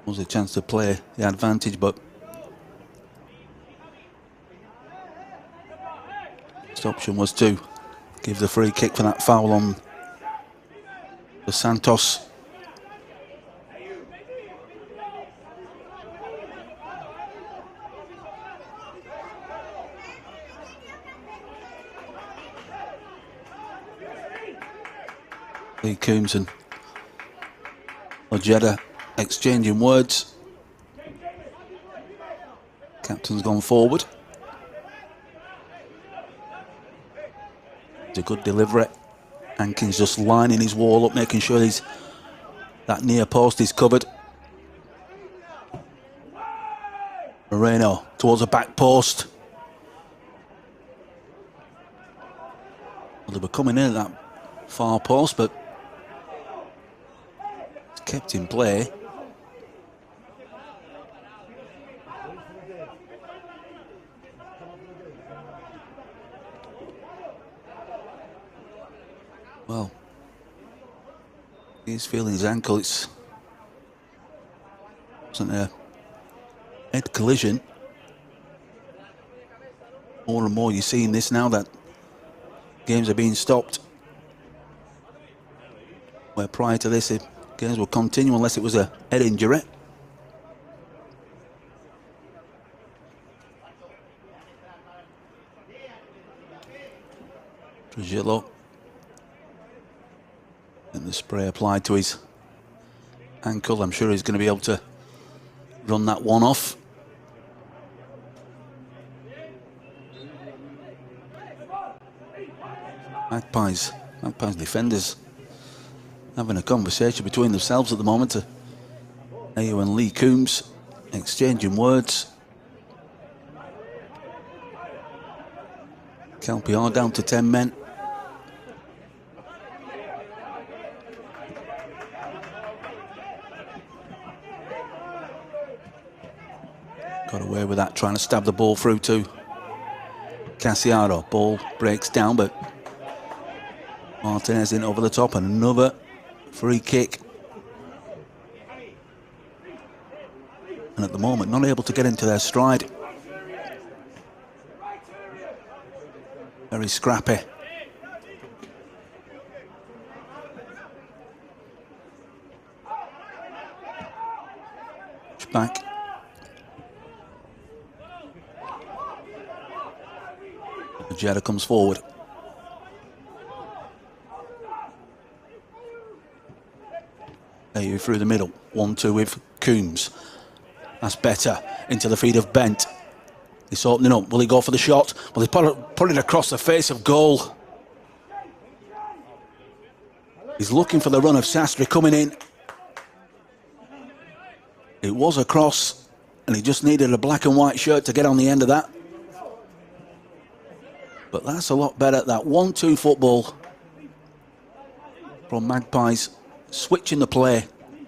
Was a chance to play the advantage, but the option was to give the free kick for that foul on the Santos. Lee Coombs and Ojeda exchanging words. Captain's gone forward. It's a good delivery. Hankins just lining his wall up, making sure that near post is covered. Moreno towards the back post. Well, they were coming in at that far post, but it's kept in play. Well, he's feeling his ankle. It wasn't a head collision. More and more you're seeing this now that games are being stopped. Where prior to this, games will continue unless it was a head injury. Trujillo. And the spray applied to his ankle. I'm sure he's going to be able to run that one off. Magpies defenders having a conversation between themselves at the moment. Ayo and Lee Coombs exchanging words. Calpe are down to 10 men. Got away with that, trying to stab the ball through to Casiaro, ball breaks down, but Martinez in over the top, and another free kick. And at the moment, not able to get into their stride. Very scrappy. Back. Jetta comes forward. There through the middle. 1-2 with Coombs. That's better. Into the feet of Bent. He's opening up. Will he go for the shot? Well, he put it across the face of goal. He's looking for the run of Sastry coming in. It was a cross, and he just needed a black and white shirt to get on the end of that. But that's a lot better. That 1-2 football from Magpies, switching the play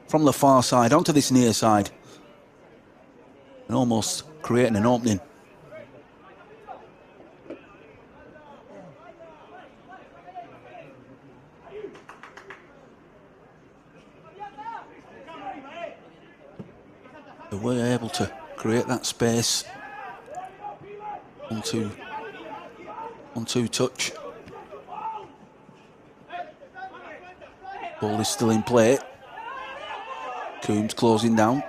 from the far side onto this near side and almost creating an opening. They were able to create that space. 1-2 touch. Ball is still in play. Coombs closing down.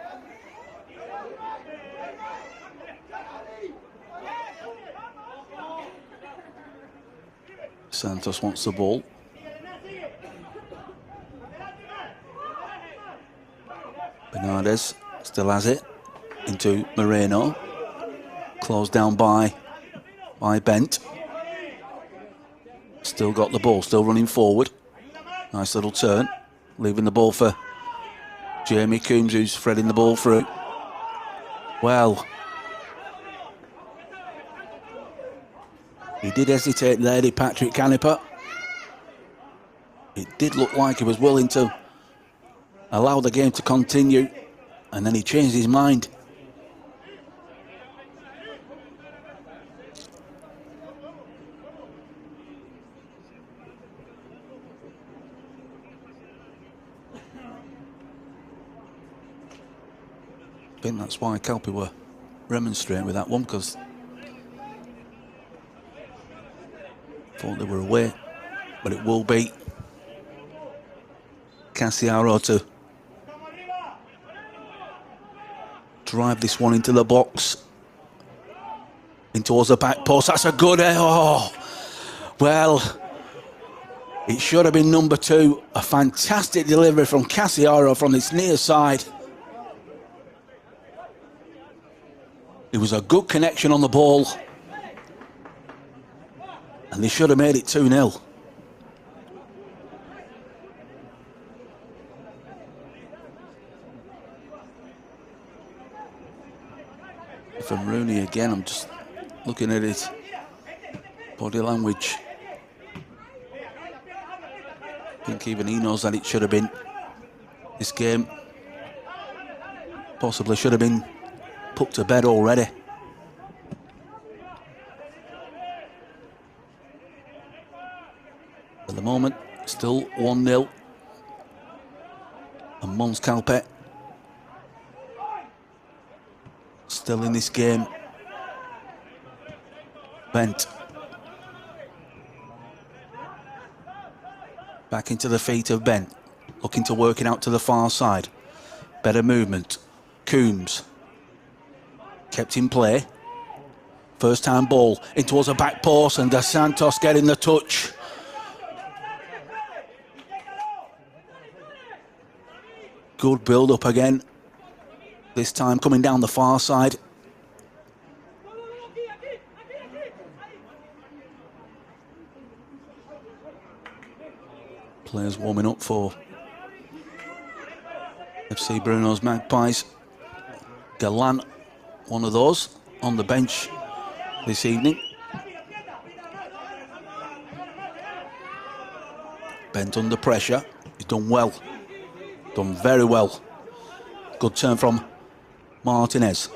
Santos wants the ball. Bernardes still has it into Moreno. Closed down by Bent. Still got the ball, still running forward. Nice little turn. Leaving the ball for Jamie Coombs, who's threading the ball through. Well, he did hesitate there, did Patrick Canepa. It did look like he was willing to allow the game to continue, and then he changed his mind. I think that's why Calpe were remonstrating with that one, because thought they were away, but it will be Casiaro to drive this one into the box, in towards the back post. That's a good well, it should have been number 2. A fantastic delivery from Casiaro from this near side. It was a good connection on the ball, and they should have made it 2-0. From Rooney again, I'm just looking at his body language. I think even he knows that it should have been, this game possibly should have been put to bed already. At the moment, still 1-0. And Mons Calpe still in this game. Bent. Back into the feet of Bent. Looking to work it out to the far side. Better movement. Coombs. Kept in play. First time ball in towards the back post, and Dos Santos getting the touch. Good build up again. This time coming down the far side. Players warming up for FC Bruno's Magpies. Galan, one of those, on the bench this evening. Bent under pressure. He's done well. Done very well. Good turn from Martinez.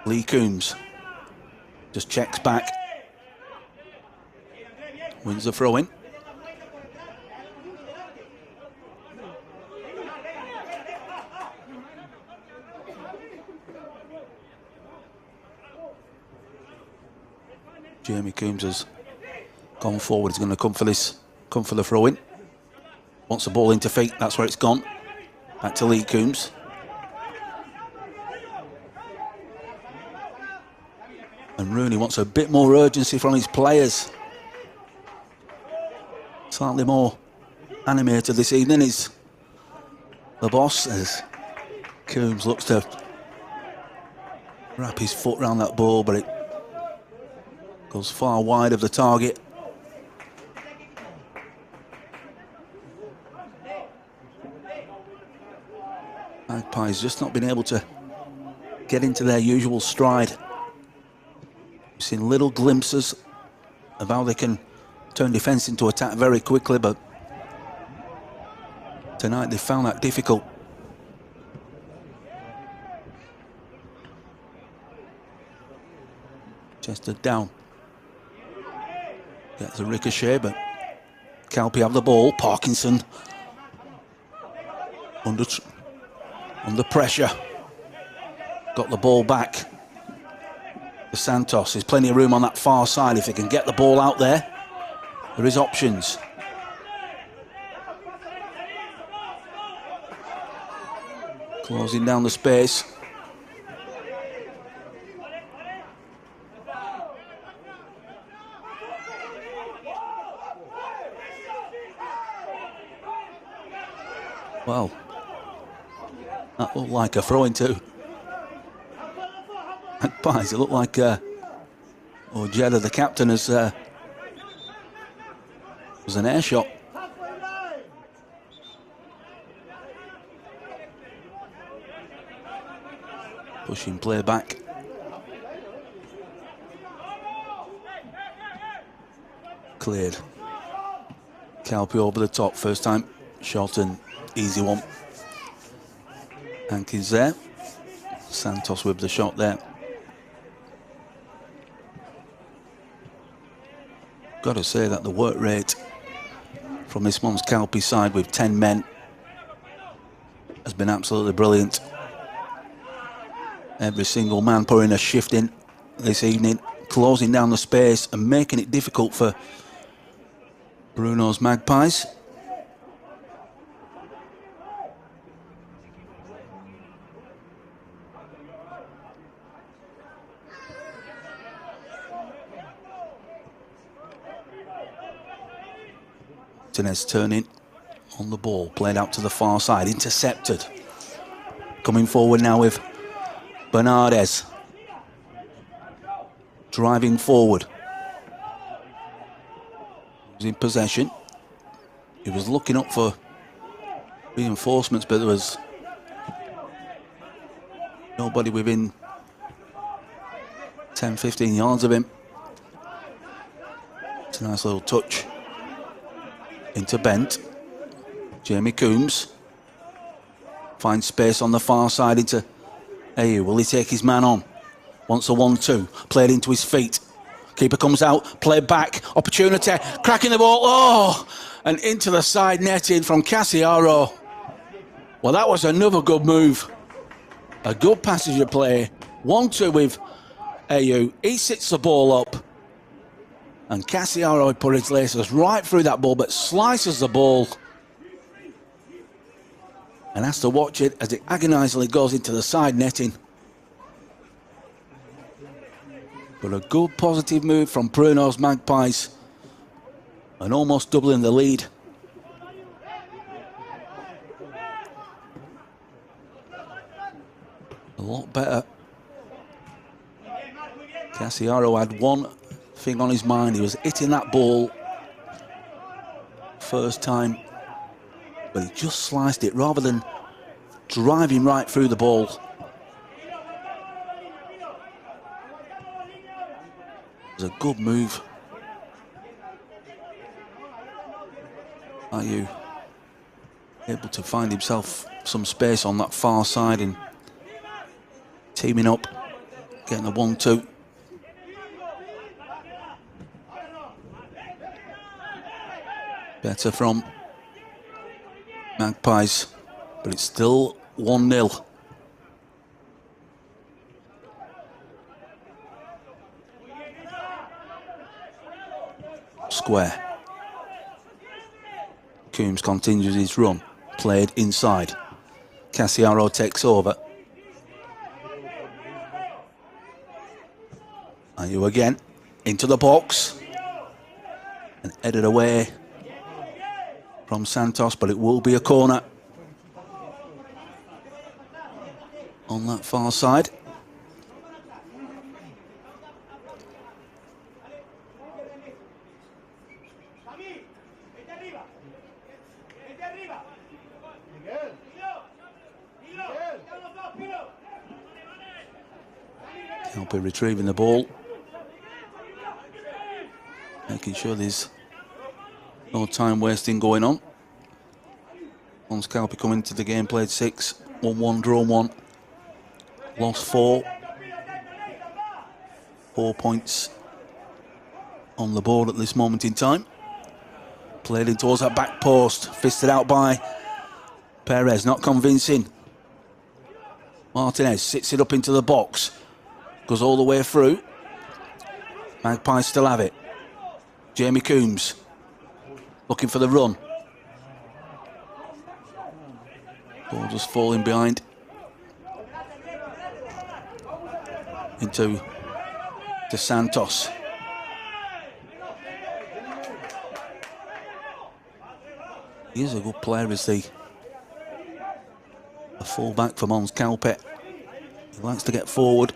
Lee Coombs. Just checks back. Wins the throw-in. Jamie Coombs has gone forward. He's going to come for the throw-in. Wants the ball into feet. That's where it's gone. Back to Lee Coombs. And Rooney wants a bit more urgency from his players. Slightly more animated this evening is the boss, as Coombs looks to wrap his foot around that ball, but it goes far wide of the target. Magpies just not been able to get into their usual stride. We've seen little glimpses of how they can turn defence into attack very quickly, but tonight they found that difficult. Chested down. Gets a ricochet, but Calpe have the ball. Parkinson under pressure. Got the ball back. The Santos. There's plenty of room on that far side. If they can get the ball out there, there is options. Closing down the space. Well, that looked like a throw-in too. Magpies, it looked like Jeddah, the captain, was an air shot. Pushing play back. Cleared. Calpe over the top, first time shot and easy one. Hankins there. Santos with the shot there. Got to say that the work rate from this Mons Calpe side with 10 men has been absolutely brilliant. Every single man putting a shift in this evening, closing down the space and making it difficult for Bruno's Magpies. Martinez turning on the ball, played out to the far side, intercepted. Coming forward now with Bernardes. Driving forward. He was in possession. He was looking up for reinforcements, but there was nobody within 10-15 yards of him. It's a nice little touch. Into Bent. Jamie Coombs finds space on the far side into Ayew. Will he take his man on? Wants a 1-2. Played into his feet. Keeper comes out. Played back. Opportunity. Cracking the ball. Oh! And into the side netting from Cassiaro. Well, that was another good move. A good passage of play. 1-2 with Ayew. He sits the ball up. And Cassiaro put his laces right through that ball, but slices the ball. And has to watch it as it agonisingly goes into the side netting. But a good positive move from Bruno's Magpies. And almost doubling the lead. A lot better. Cassiaro had one thing on his mind. He was hitting that ball first time, but he just sliced it rather than driving right through the ball. It was a good move. Are you able to find himself some space on that far side and teaming up, getting a 1-2. Better from Magpies, but it's still 1-0. Square. Coombs continues his run, played inside. Casiaro takes over. Ayu again, into the box. And headed away from Santos, but it will be a corner on that far side. Calpe retrieving the ball, making sure there's no time wasting going on. Mons Calpe coming into the game, played 6, 1-1, drawn 1, lost 4. 4 points on the board at this moment in time. Played in towards that back post, fisted out by Perez, not convincing. Martinez sits it up into the box, goes all the way through. Magpies still have it. Jamie Coombs looking for the run. Ball just falling behind into De Santos. He is a good player as the full-back for Mons Calpe. He likes to get forward.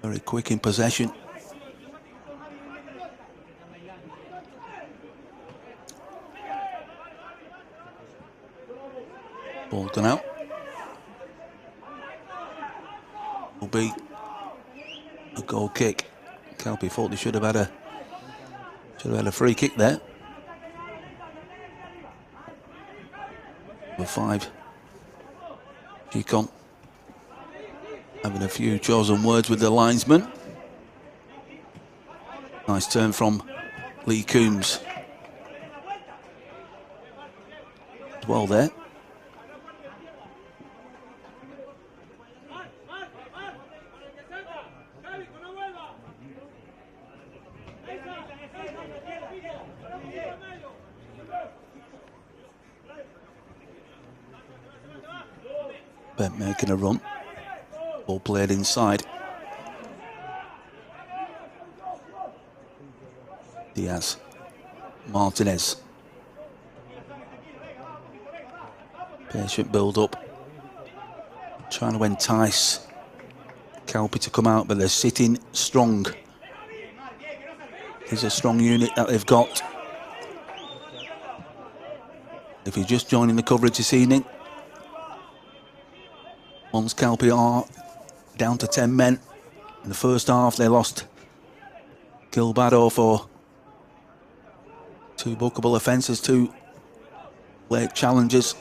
Very quick in possession. Ball's gone out. Will be a goal kick. Calpe thought they should have had a free kick there. Number 5, Chicon having a few chosen words with the linesman. Nice turn from Lee Coombs. Well there. Bent making a run. Ball played inside. Diaz. Martinez. Patient build up. Trying to entice Calpe to come out, but they're sitting strong. It's a strong unit that they've got. If you're just joining the coverage this evening, Mons Calpe are down to 10 men. In the first half, they lost Gilbado for 2 bookable offences, 2 late challenges.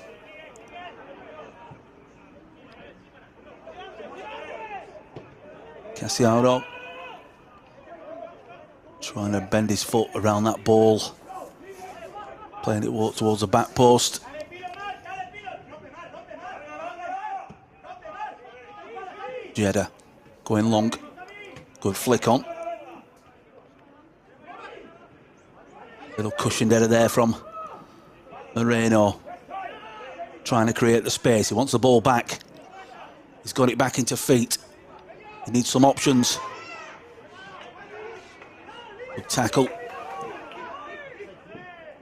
Casiaro trying to bend his foot around that ball, playing it towards the back post. Jeddah going long, good flick on. Little cushioned header there from Moreno, trying to create the space. He wants the ball back. He's got it back into feet. He needs some options. Good tackle.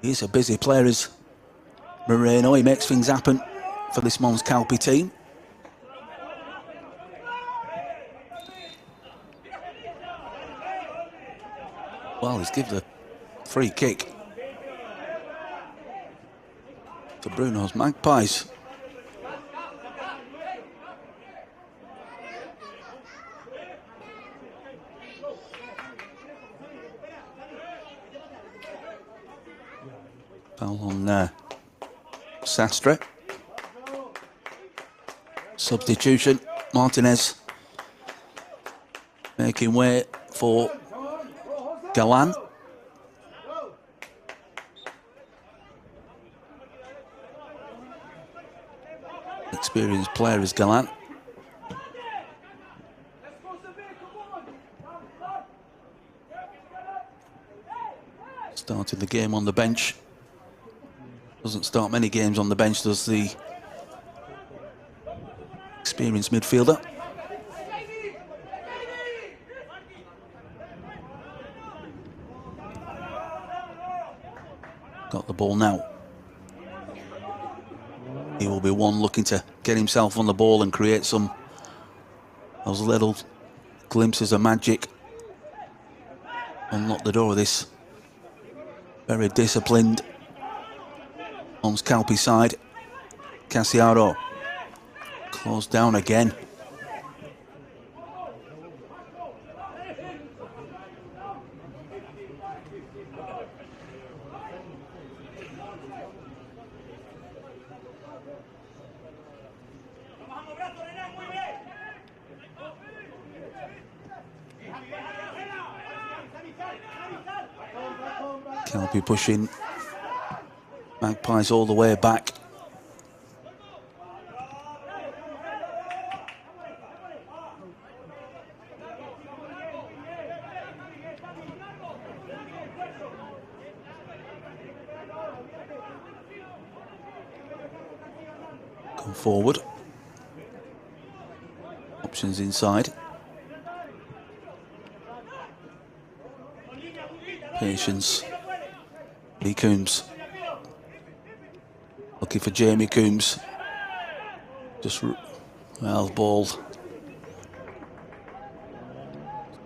He's a busy player, is Moreno. He makes things happen for this Mons Calpe team. Well, he's given the free kick to Bruno's Magpies. Foul on Sastre. Substitution, Martinez making way for Galan. experienced player is Gallant. Started the game on the bench. Doesn't start many games on the bench, does the experienced midfielder. Got the ball now. He will be one looking to get himself on the ball and create some those little glimpses of magic. Unlock the door of this very disciplined Mons Calpe side. Casiaro closed down again. Calpe pushing Magpies all the way back. Come forward. Options inside. Patience. Lee Coombs. Looking for Jamie Coombs. Just, well, ball.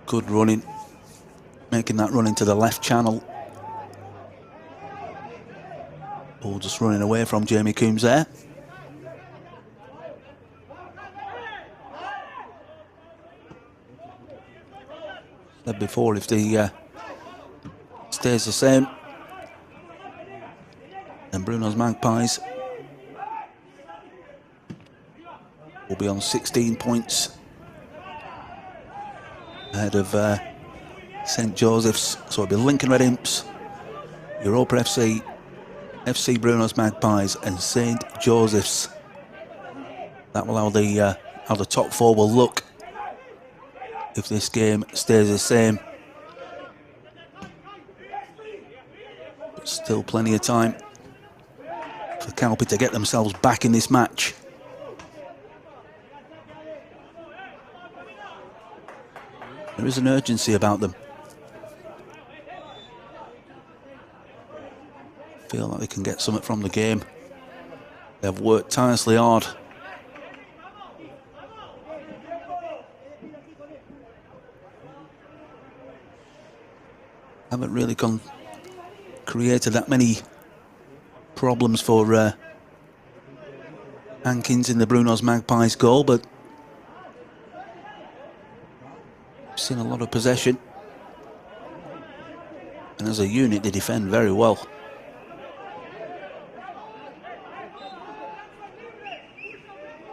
Good running. Making that run into the left channel. Ball just running away from Jamie Coombs there. Said before, if the stays the same, and Bruno's Magpies will be on 16 points ahead of St Joseph's. So it'll be Lincoln Red Imps, Europa FC, FC Bruno's Magpies and St Joseph's. That will how the top four will look if this game stays the same. But still plenty of time for Calpe to get themselves back in this match. There is an urgency about them. Feel like they can get something from the game. They have worked tirelessly hard. Haven't really created that many problems for Hankins in the Bruno's Magpies goal, but I've seen a lot of possession, and as a unit they defend very well.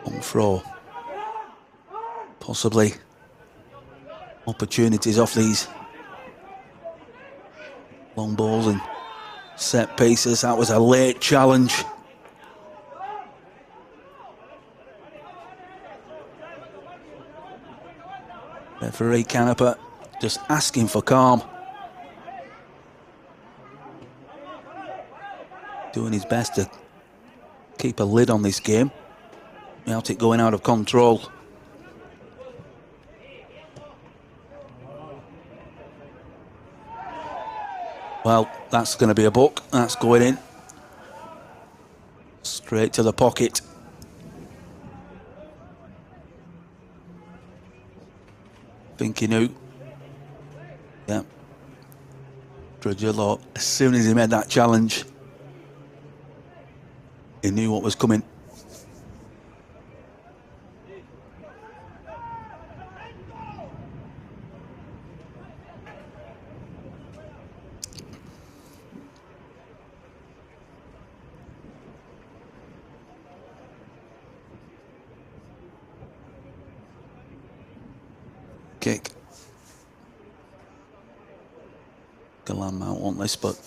On throw, possibly opportunities off these long balls and set pieces. That was a late challenge. Referee Canepa just asking for calm. Doing his best to keep a lid on this game without it going out of control. Well, that's going to be a book. That's going in. Straight to the pocket. Think he knew. Yeah. Trujillo, as soon as he made that challenge, he knew what was coming. Kick. Galan might want this, but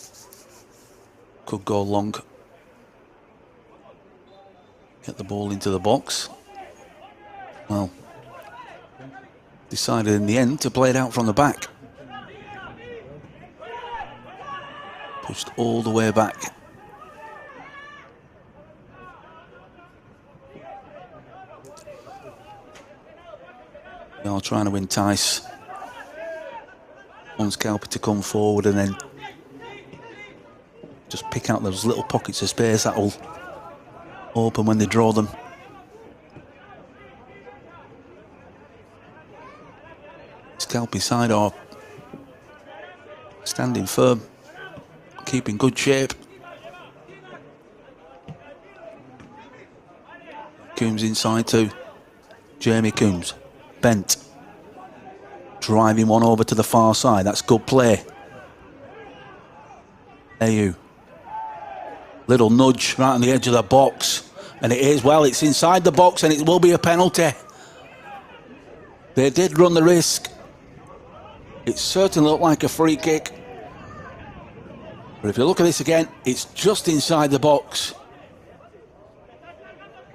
could go long. Get the ball into the box. Well, decided in the end to play it out from the back. Pushed all the way back. They are trying to entice Mons Calpe to come forward and then just pick out those little pockets of space that will open when they draw them. Calpe side are standing firm, keeping good shape. Coombs inside too. Jamie Coombs, bent, driving one over to the far side. That's good play. AU. Little nudge right on the edge of the box. And it is, well, it's inside the box and it will be a penalty. They did run the risk. It certainly looked like a free kick. But if you look at this again, it's just inside the box.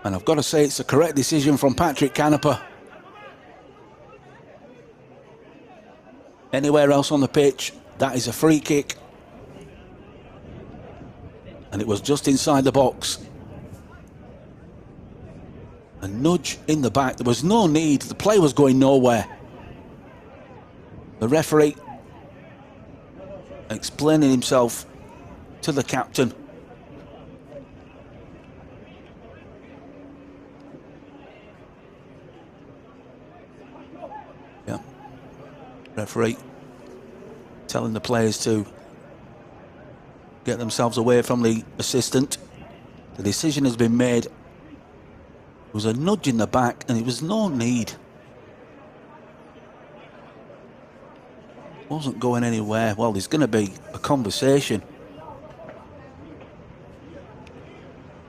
And I've got to say it's the correct decision from Patrick Canepa. Anywhere else on the pitch, that is a free kick. And it was just inside the box. A nudge in the back. There was no need. The play was going nowhere. The referee explaining himself to the captain. Yeah. Referee telling the players to get themselves away from the assistant. The decision has been made. It was a nudge in the back and it was no need. Wasn't going anywhere. Well, there's going to be a conversation.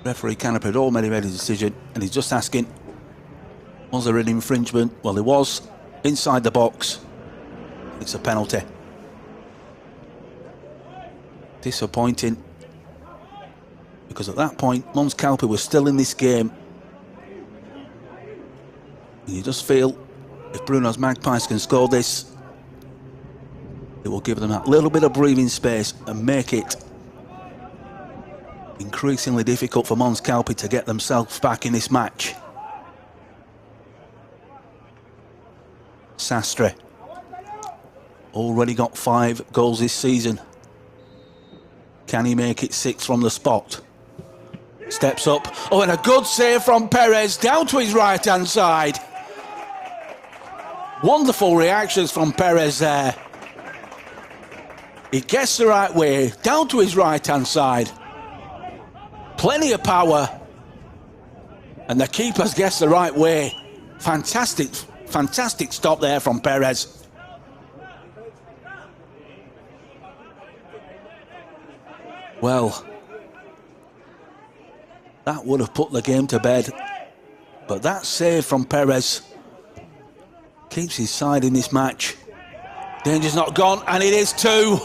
Referee Canepa had already made a decision and he's just asking, was there an infringement? Well, there was, inside the box. It's a penalty. Disappointing, because at that point Mons Calpe was still in this game. And you just feel if Bruno's Magpies can score this, it will give them that little bit of breathing space and make it increasingly difficult for Mons Calpe to get themselves back in this match. Sastre already got 5 goals this season. Can he make it 6 from the spot? Steps up. Oh, and a good save from Perez down to his right-hand side. Wonderful reactions from Perez there. He gets the right way, down to his right-hand side. Plenty of power. And the keeper's guessed the right way. Fantastic, fantastic stop there from Perez. Well, that would have put the game to bed. But that save from Perez keeps his side in this match. Danger's not gone, and it is 2.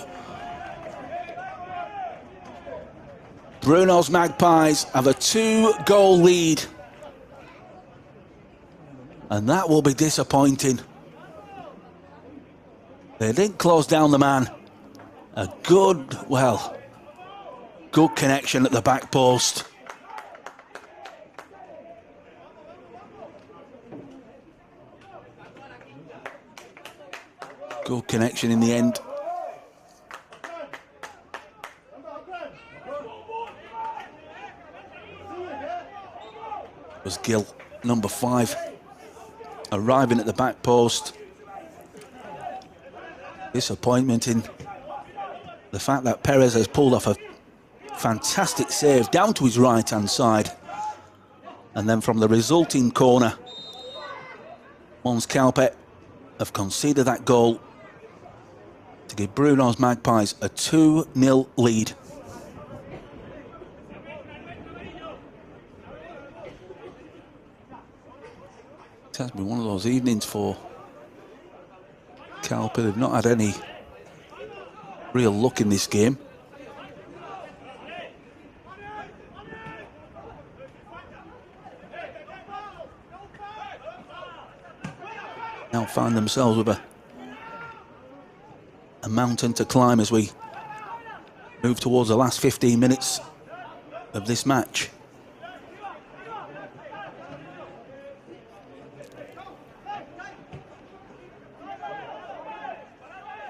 Bruno's Magpies have a 2-goal lead. And that will be disappointing. They didn't close down the man. A good connection at the back post. Good connection in the end. It was Gill, number 5, arriving at the back post. Disappointment in the fact that Perez has pulled off a fantastic save down to his right-hand side. And then from the resulting corner, Mons Calpe have conceded that goal to give Bruno's Magpies a 2-0 lead. It has been one of those evenings for Calpe. They've not had any real luck in this game. find themselves with a mountain to climb as we move towards the last 15 minutes of this match.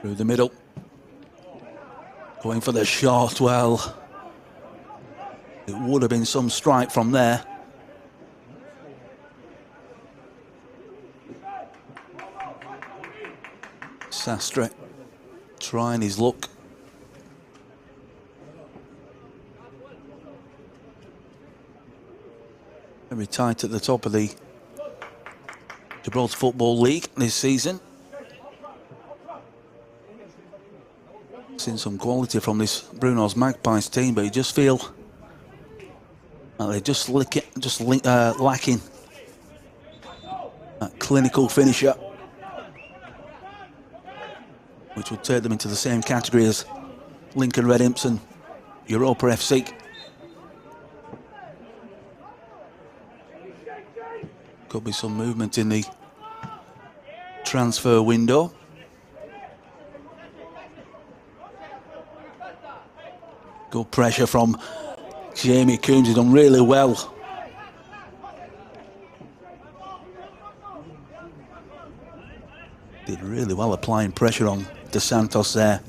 Through the middle. Going for the shot. Well, it would have been some strike from there. Sastre trying his luck. Very tight at the top of the Gibraltar Football League this season. Seen some quality from this Bruno's Magpies team, but you just feel like they're just lacking that clinical finisher, which would take them into the same category as Lincoln Red Imps and Europa FC. Could be some movement in the transfer window. Good pressure from Jamie Coombs. He's done really well. Did really well applying pressure on Dos Santos there.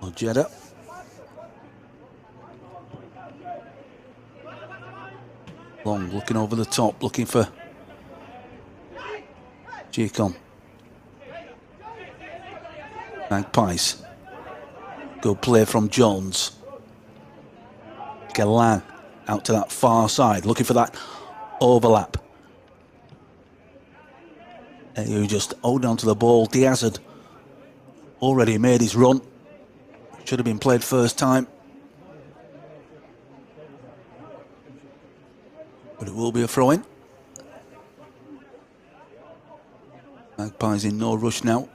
Ojeda. Long looking over the top, looking for Chicon. Magpies. Good play from Jones. Galan out to that far side, looking for that overlap. You just hold on to the ball. Diaz had already made his run. Should have been played first time. But it will be a throw-in. Magpies in no rush now.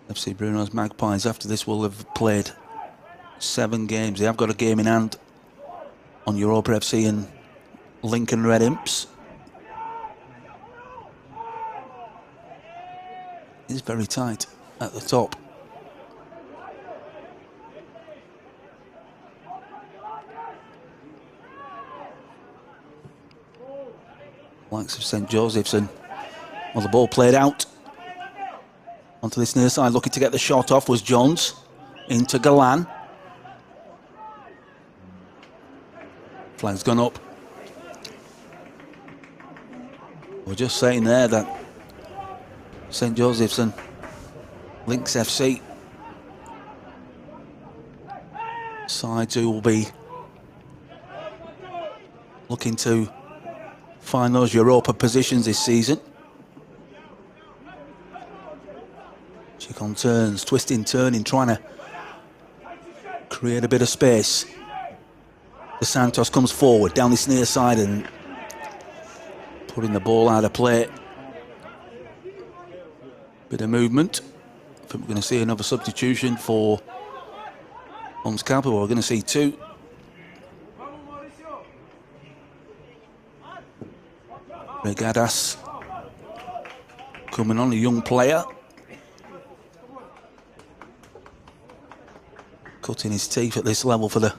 FC Bruno's Magpies after this will have played 7 games. They have got a game in hand on Europa FC and Lincoln Red Imps. It's very tight at the top. Likes of St. Joseph's, and well, the ball played out onto this near side. Looking to get the shot off was Jones. Into Galan. Flag's gone up. We're just saying there that St. Joseph's and Lynx FC sides who will be looking to find those Europa positions this season. Chicon turns, twisting, turning, trying to create a bit of space. Dos Santos comes forward down this near side and putting the ball out of play. Bit of movement. I think we're going to see another substitution for Mons Calpe. We're going to see 2. Regadas coming on, a young player. Cutting his teeth at this level for the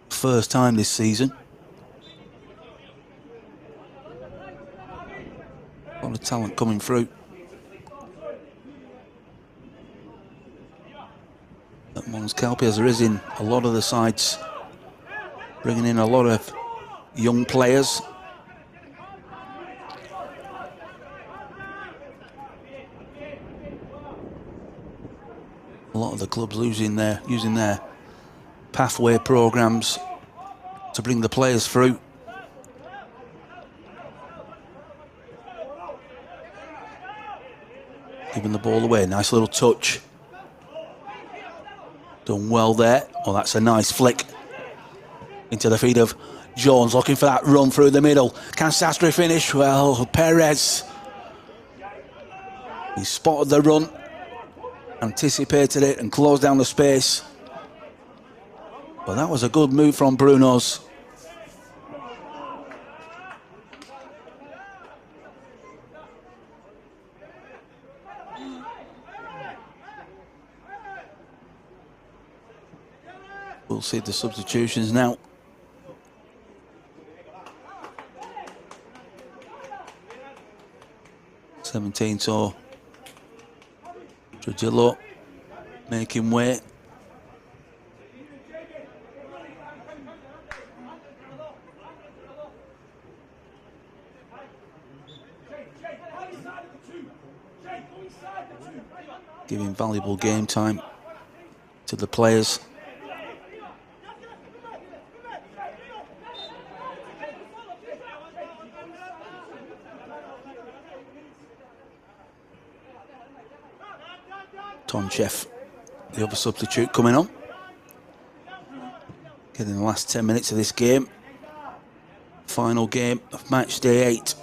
first time this season. A lot of talent coming through. At Mons Calpe, as there is in a lot of the sides, bringing in a lot of young players. A lot of the clubs using their pathway programs to bring the players through. Giving the ball away, nice little touch Done well there. Oh, that's a nice flick into the feet of Jones, looking for that run through the middle. Can Sastre finish? Well, Perez. He spotted the run, anticipated it and closed down the space. But that was a good move from Bruno's. We'll see the substitutions now. '17 saw Trujillo making way. Giving valuable game time to the players. Tonchev, the other substitute, coming on. Getting the last 10 minutes of this game. Final game of match day 8.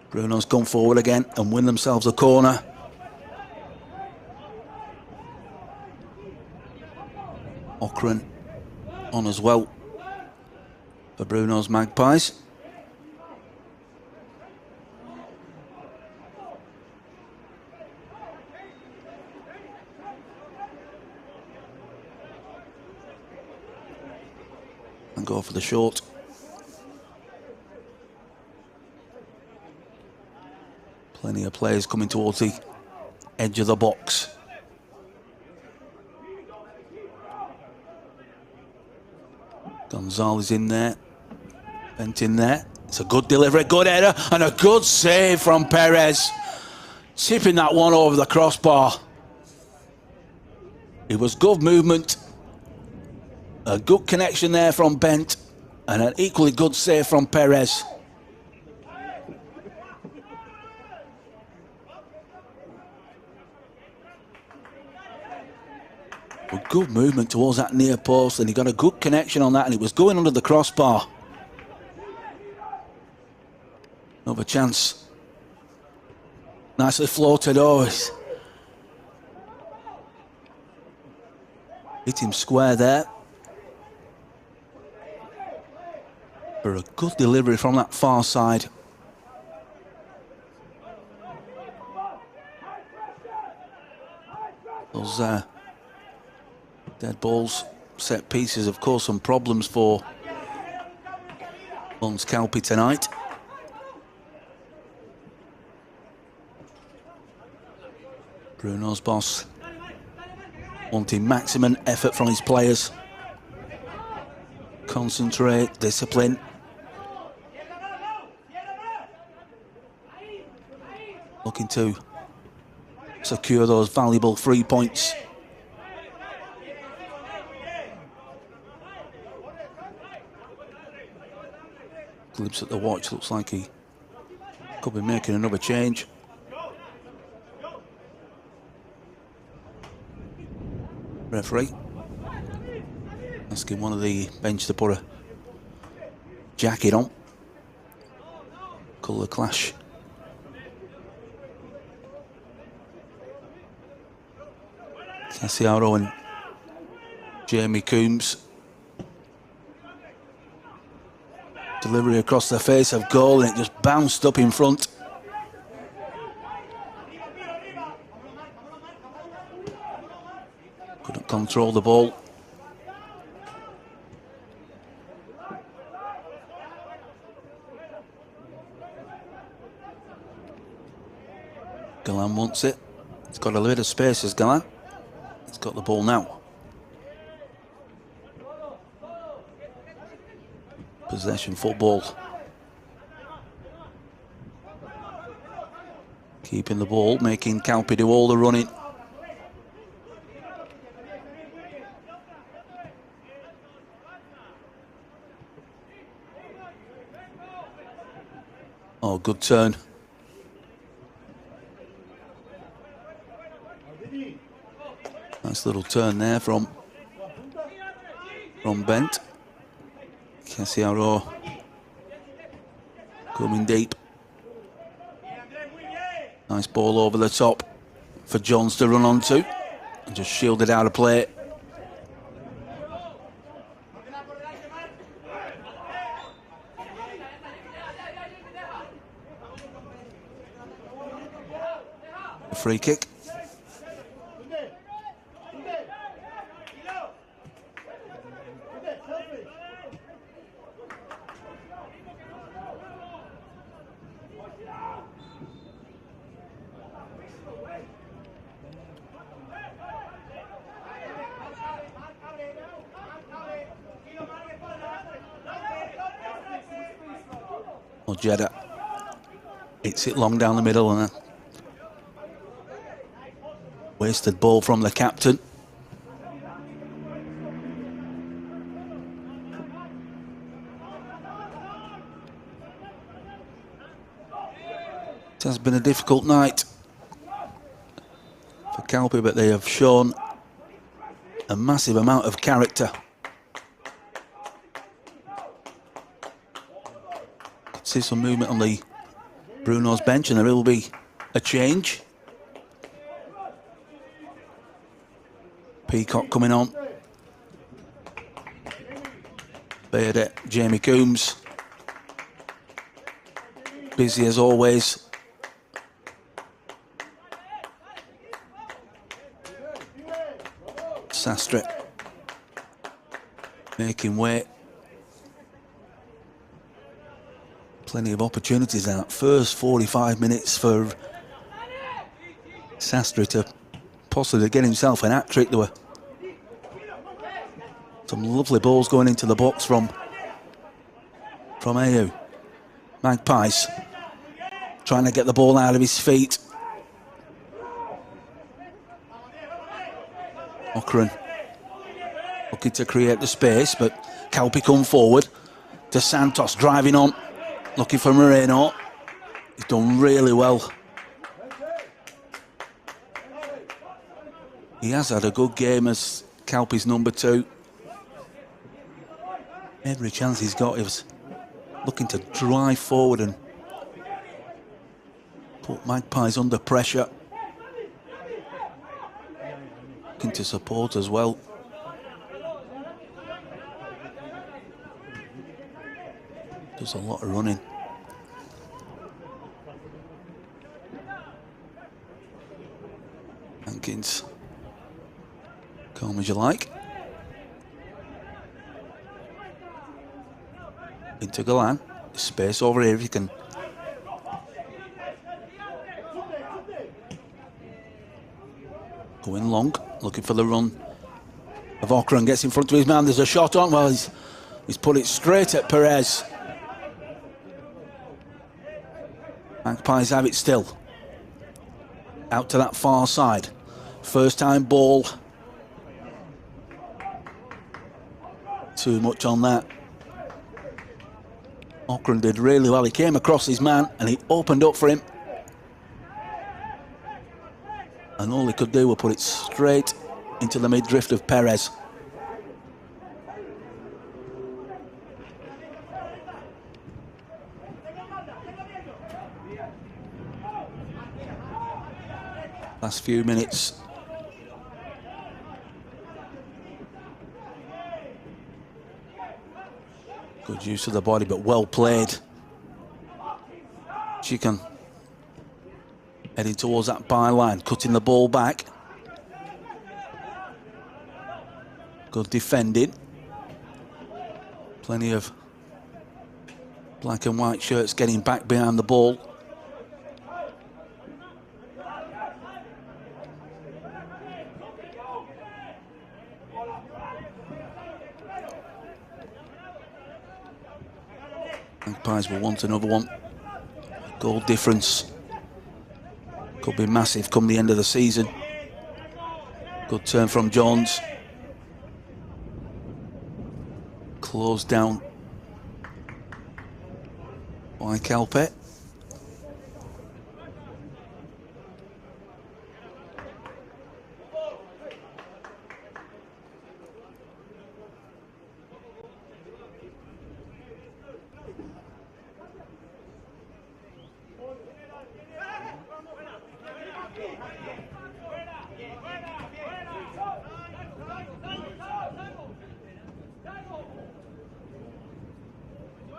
Bruno's gone forward again and win themselves a corner. Okran on as well for Bruno's Magpies. And go for the short. Plenty of players coming towards the edge of the box. Gonzalez in there. Bent in there. It's a good delivery, good header, and a good save from Perez. Tipping that one over the crossbar. It was good movement. A good connection there from Bent. And an equally good save from Perez. A good movement towards that near post, and he got a good connection on that, and it was going under the crossbar. Another chance. Nicely floated always. Hit him square there. For a good delivery from that far side. Those dead balls, set pieces, of course, some problems for Mons Calpe tonight. Bruno's boss wanting maximum effort from his players. Concentrate, discipline. Looking to secure those valuable 3 points. Glimpse at the watch, looks like he could be making another change. Referee asking one of the bench to put a jacket on. Colour clash. Cassiaro and Jamie Coombs. Delivery across the face of goal, and it just bounced up in front. Couldn't control the ball. Galan wants it. He's got a little bit of space as Galan. He's got the ball now. Possession football. Keeping the ball, making Calpe do all the running. Oh, good turn. Nice little turn there from Bent. Casiaro coming deep. Nice ball over the top for Jones to run onto and just shielded out of play. A free kick. Jeddah hits it long down the middle and a wasted ball from the captain. It has been a difficult night for Calpe, but they have shown a massive amount of character. See some movement on the Bruno's bench, and there will be a change. Peacock coming on. Bader, Jamie Coombs. Busy as always. Sastre making way. Plenty of opportunities out. First 45 minutes for Sastre to possibly get himself an hat-trick. There were some lovely balls going into the box from Ayew. Magpies trying to get the ball out of his feet. Okran looking to create the space, but Calpe come forward. De Santos driving on. Looking for Moreno. He's done really well. He has had a good game as Calpe's number 2. Every chance he's got, he was looking to drive forward and put Magpies under pressure. Looking to support as well. Does a lot of running. Hankins, calm as you like. Into Galan. Space over here if you can. Going long, looking for the run of Okran. Gets in front of his man. There's a shot on. Well, he's put it straight at Perez. Magpies have it still. Out to that far side. First time ball. Too much on that. Okran did really well. He came across his man and he opened up for him. And all he could do was put it straight into the mid-drift of Perez. Last few minutes. Good use of the body, but well played. Chicken heading towards that byline, cutting the ball back. Good defending. Plenty of black and white shirts getting back behind the ball. Magpies will want another one. Goal difference could be massive come the end of the season. Good turn from Jones. Closed down by Calpe.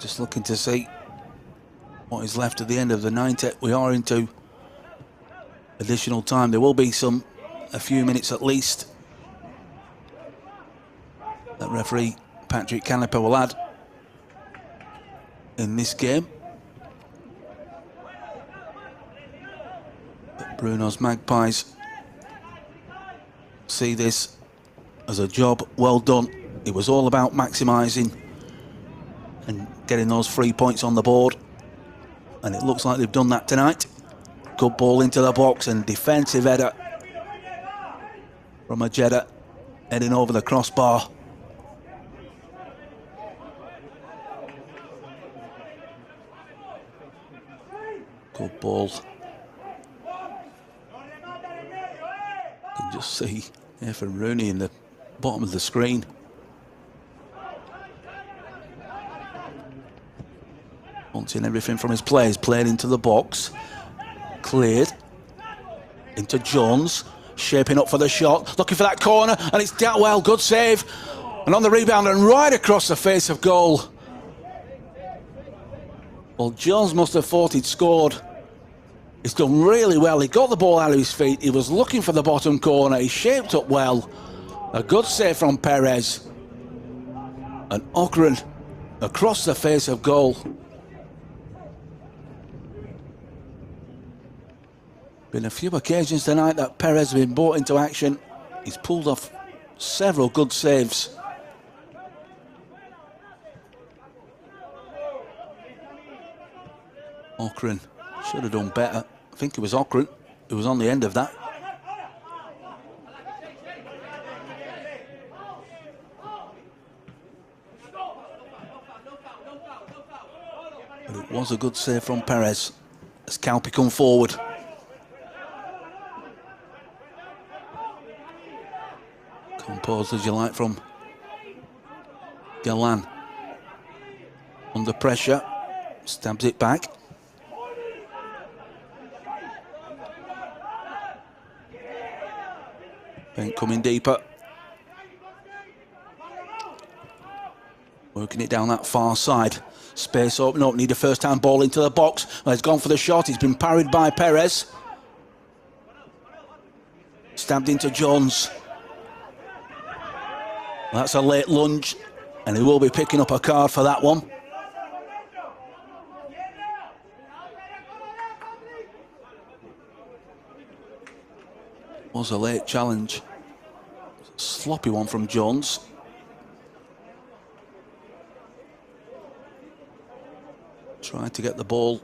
Just looking to see what is left at the end of the 90. We are into additional time. There will be a few minutes at least that referee Patrick Calpe will add in this game. But Bruno's Magpies see this as a job well done. It was all about maximising and getting those 3 points on the board, and it looks like they've done that tonight. Good ball into the box and defensive header from Ajeda heading over the crossbar. Good ball. You can just see here for Rooney in the bottom of the screen. Wanting everything from his players. Played into the box. Cleared. Into Jones. Shaping up for the shot. Looking for that corner. And it's dealt well. Good save. And on the rebound and right across the face of goal. Well, Jones must have thought he'd scored. He's done really well. He got the ball out of his feet. He was looking for the bottom corner. He shaped up well. A good save from Perez. And Okran across the face of goal. Been a few occasions tonight that Perez has been brought into action. He's pulled off several good saves. Okran should have done better. I think it was Okran who was on the end of that. But it was a good save from Perez as Calpe come forward. Composed as you like from Galan. Under pressure, stabs it back. Paint coming deeper. Working it down that far side. Space open up, need a first time ball into the box. Well, he's gone for the shot, he's been parried by Perez. Stabbed into Jones. That's a late lunge, and he will be picking up a card for that one. Was a late challenge. Sloppy one from Jones. Tried to get the ball,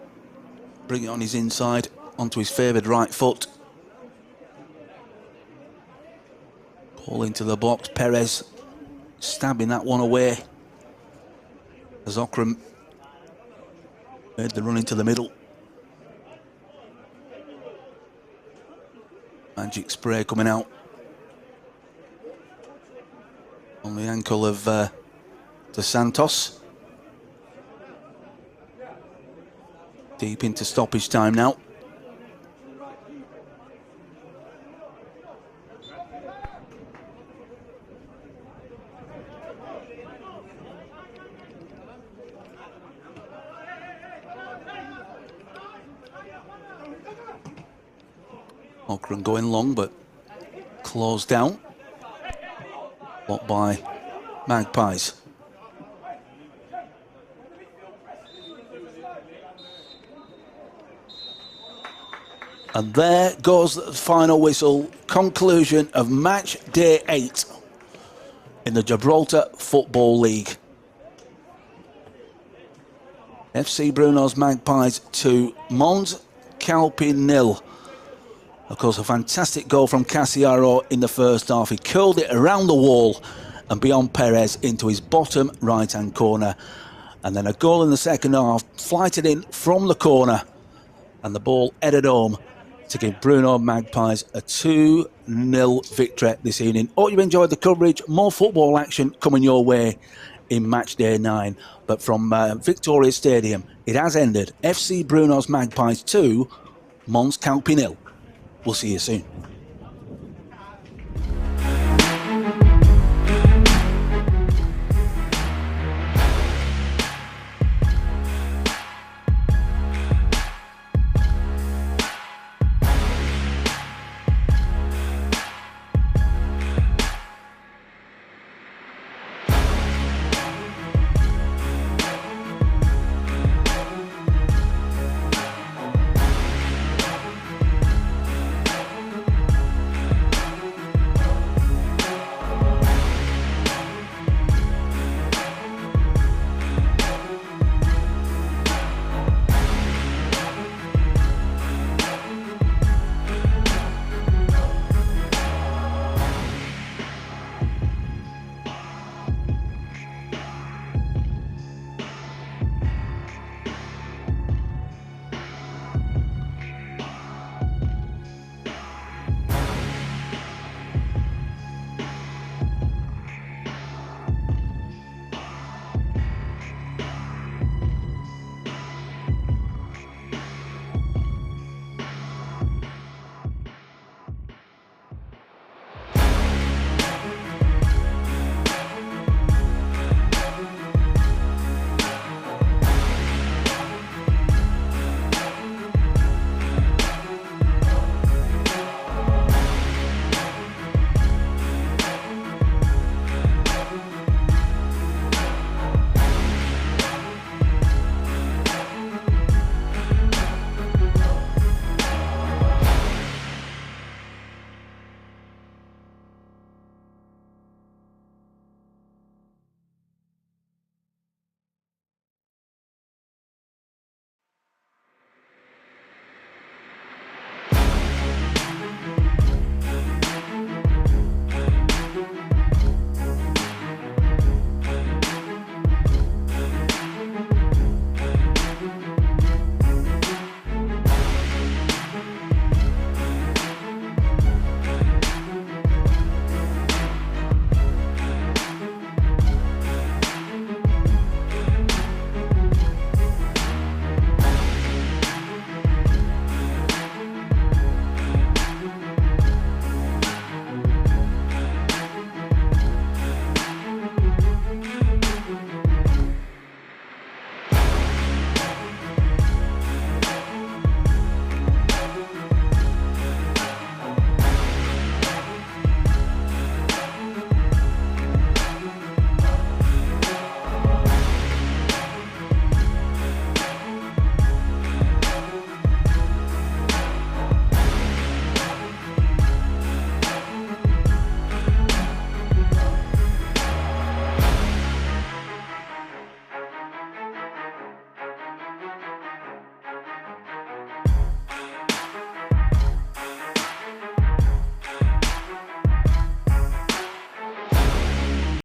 bring it on his inside, onto his favoured right foot. Ball into the box, Perez stabbing that one away as Okran made the run into the middle. Magic spray coming out on the ankle of Dos Santos. Deep into stoppage time now. Okran going long, but closed down. Blocked by Magpies. And there goes the final whistle. Conclusion of match day 8 in the Gibraltar Football League. FC Bruno's Magpies 2, Mons Calpe 0. Of course, a fantastic goal from Casiaro in the first half. He curled it around the wall and beyond Perez into his bottom right-hand corner. And then a goal in the second half, flighted in from the corner. And the ball headed home to give Bruno Magpies a 2-0 victory this evening. Hope you enjoyed the coverage. More football action coming your way in match day 9. But from Victoria Stadium, it has ended. FC Bruno's Magpies 2, Mons Calpe 0. We'll see you soon.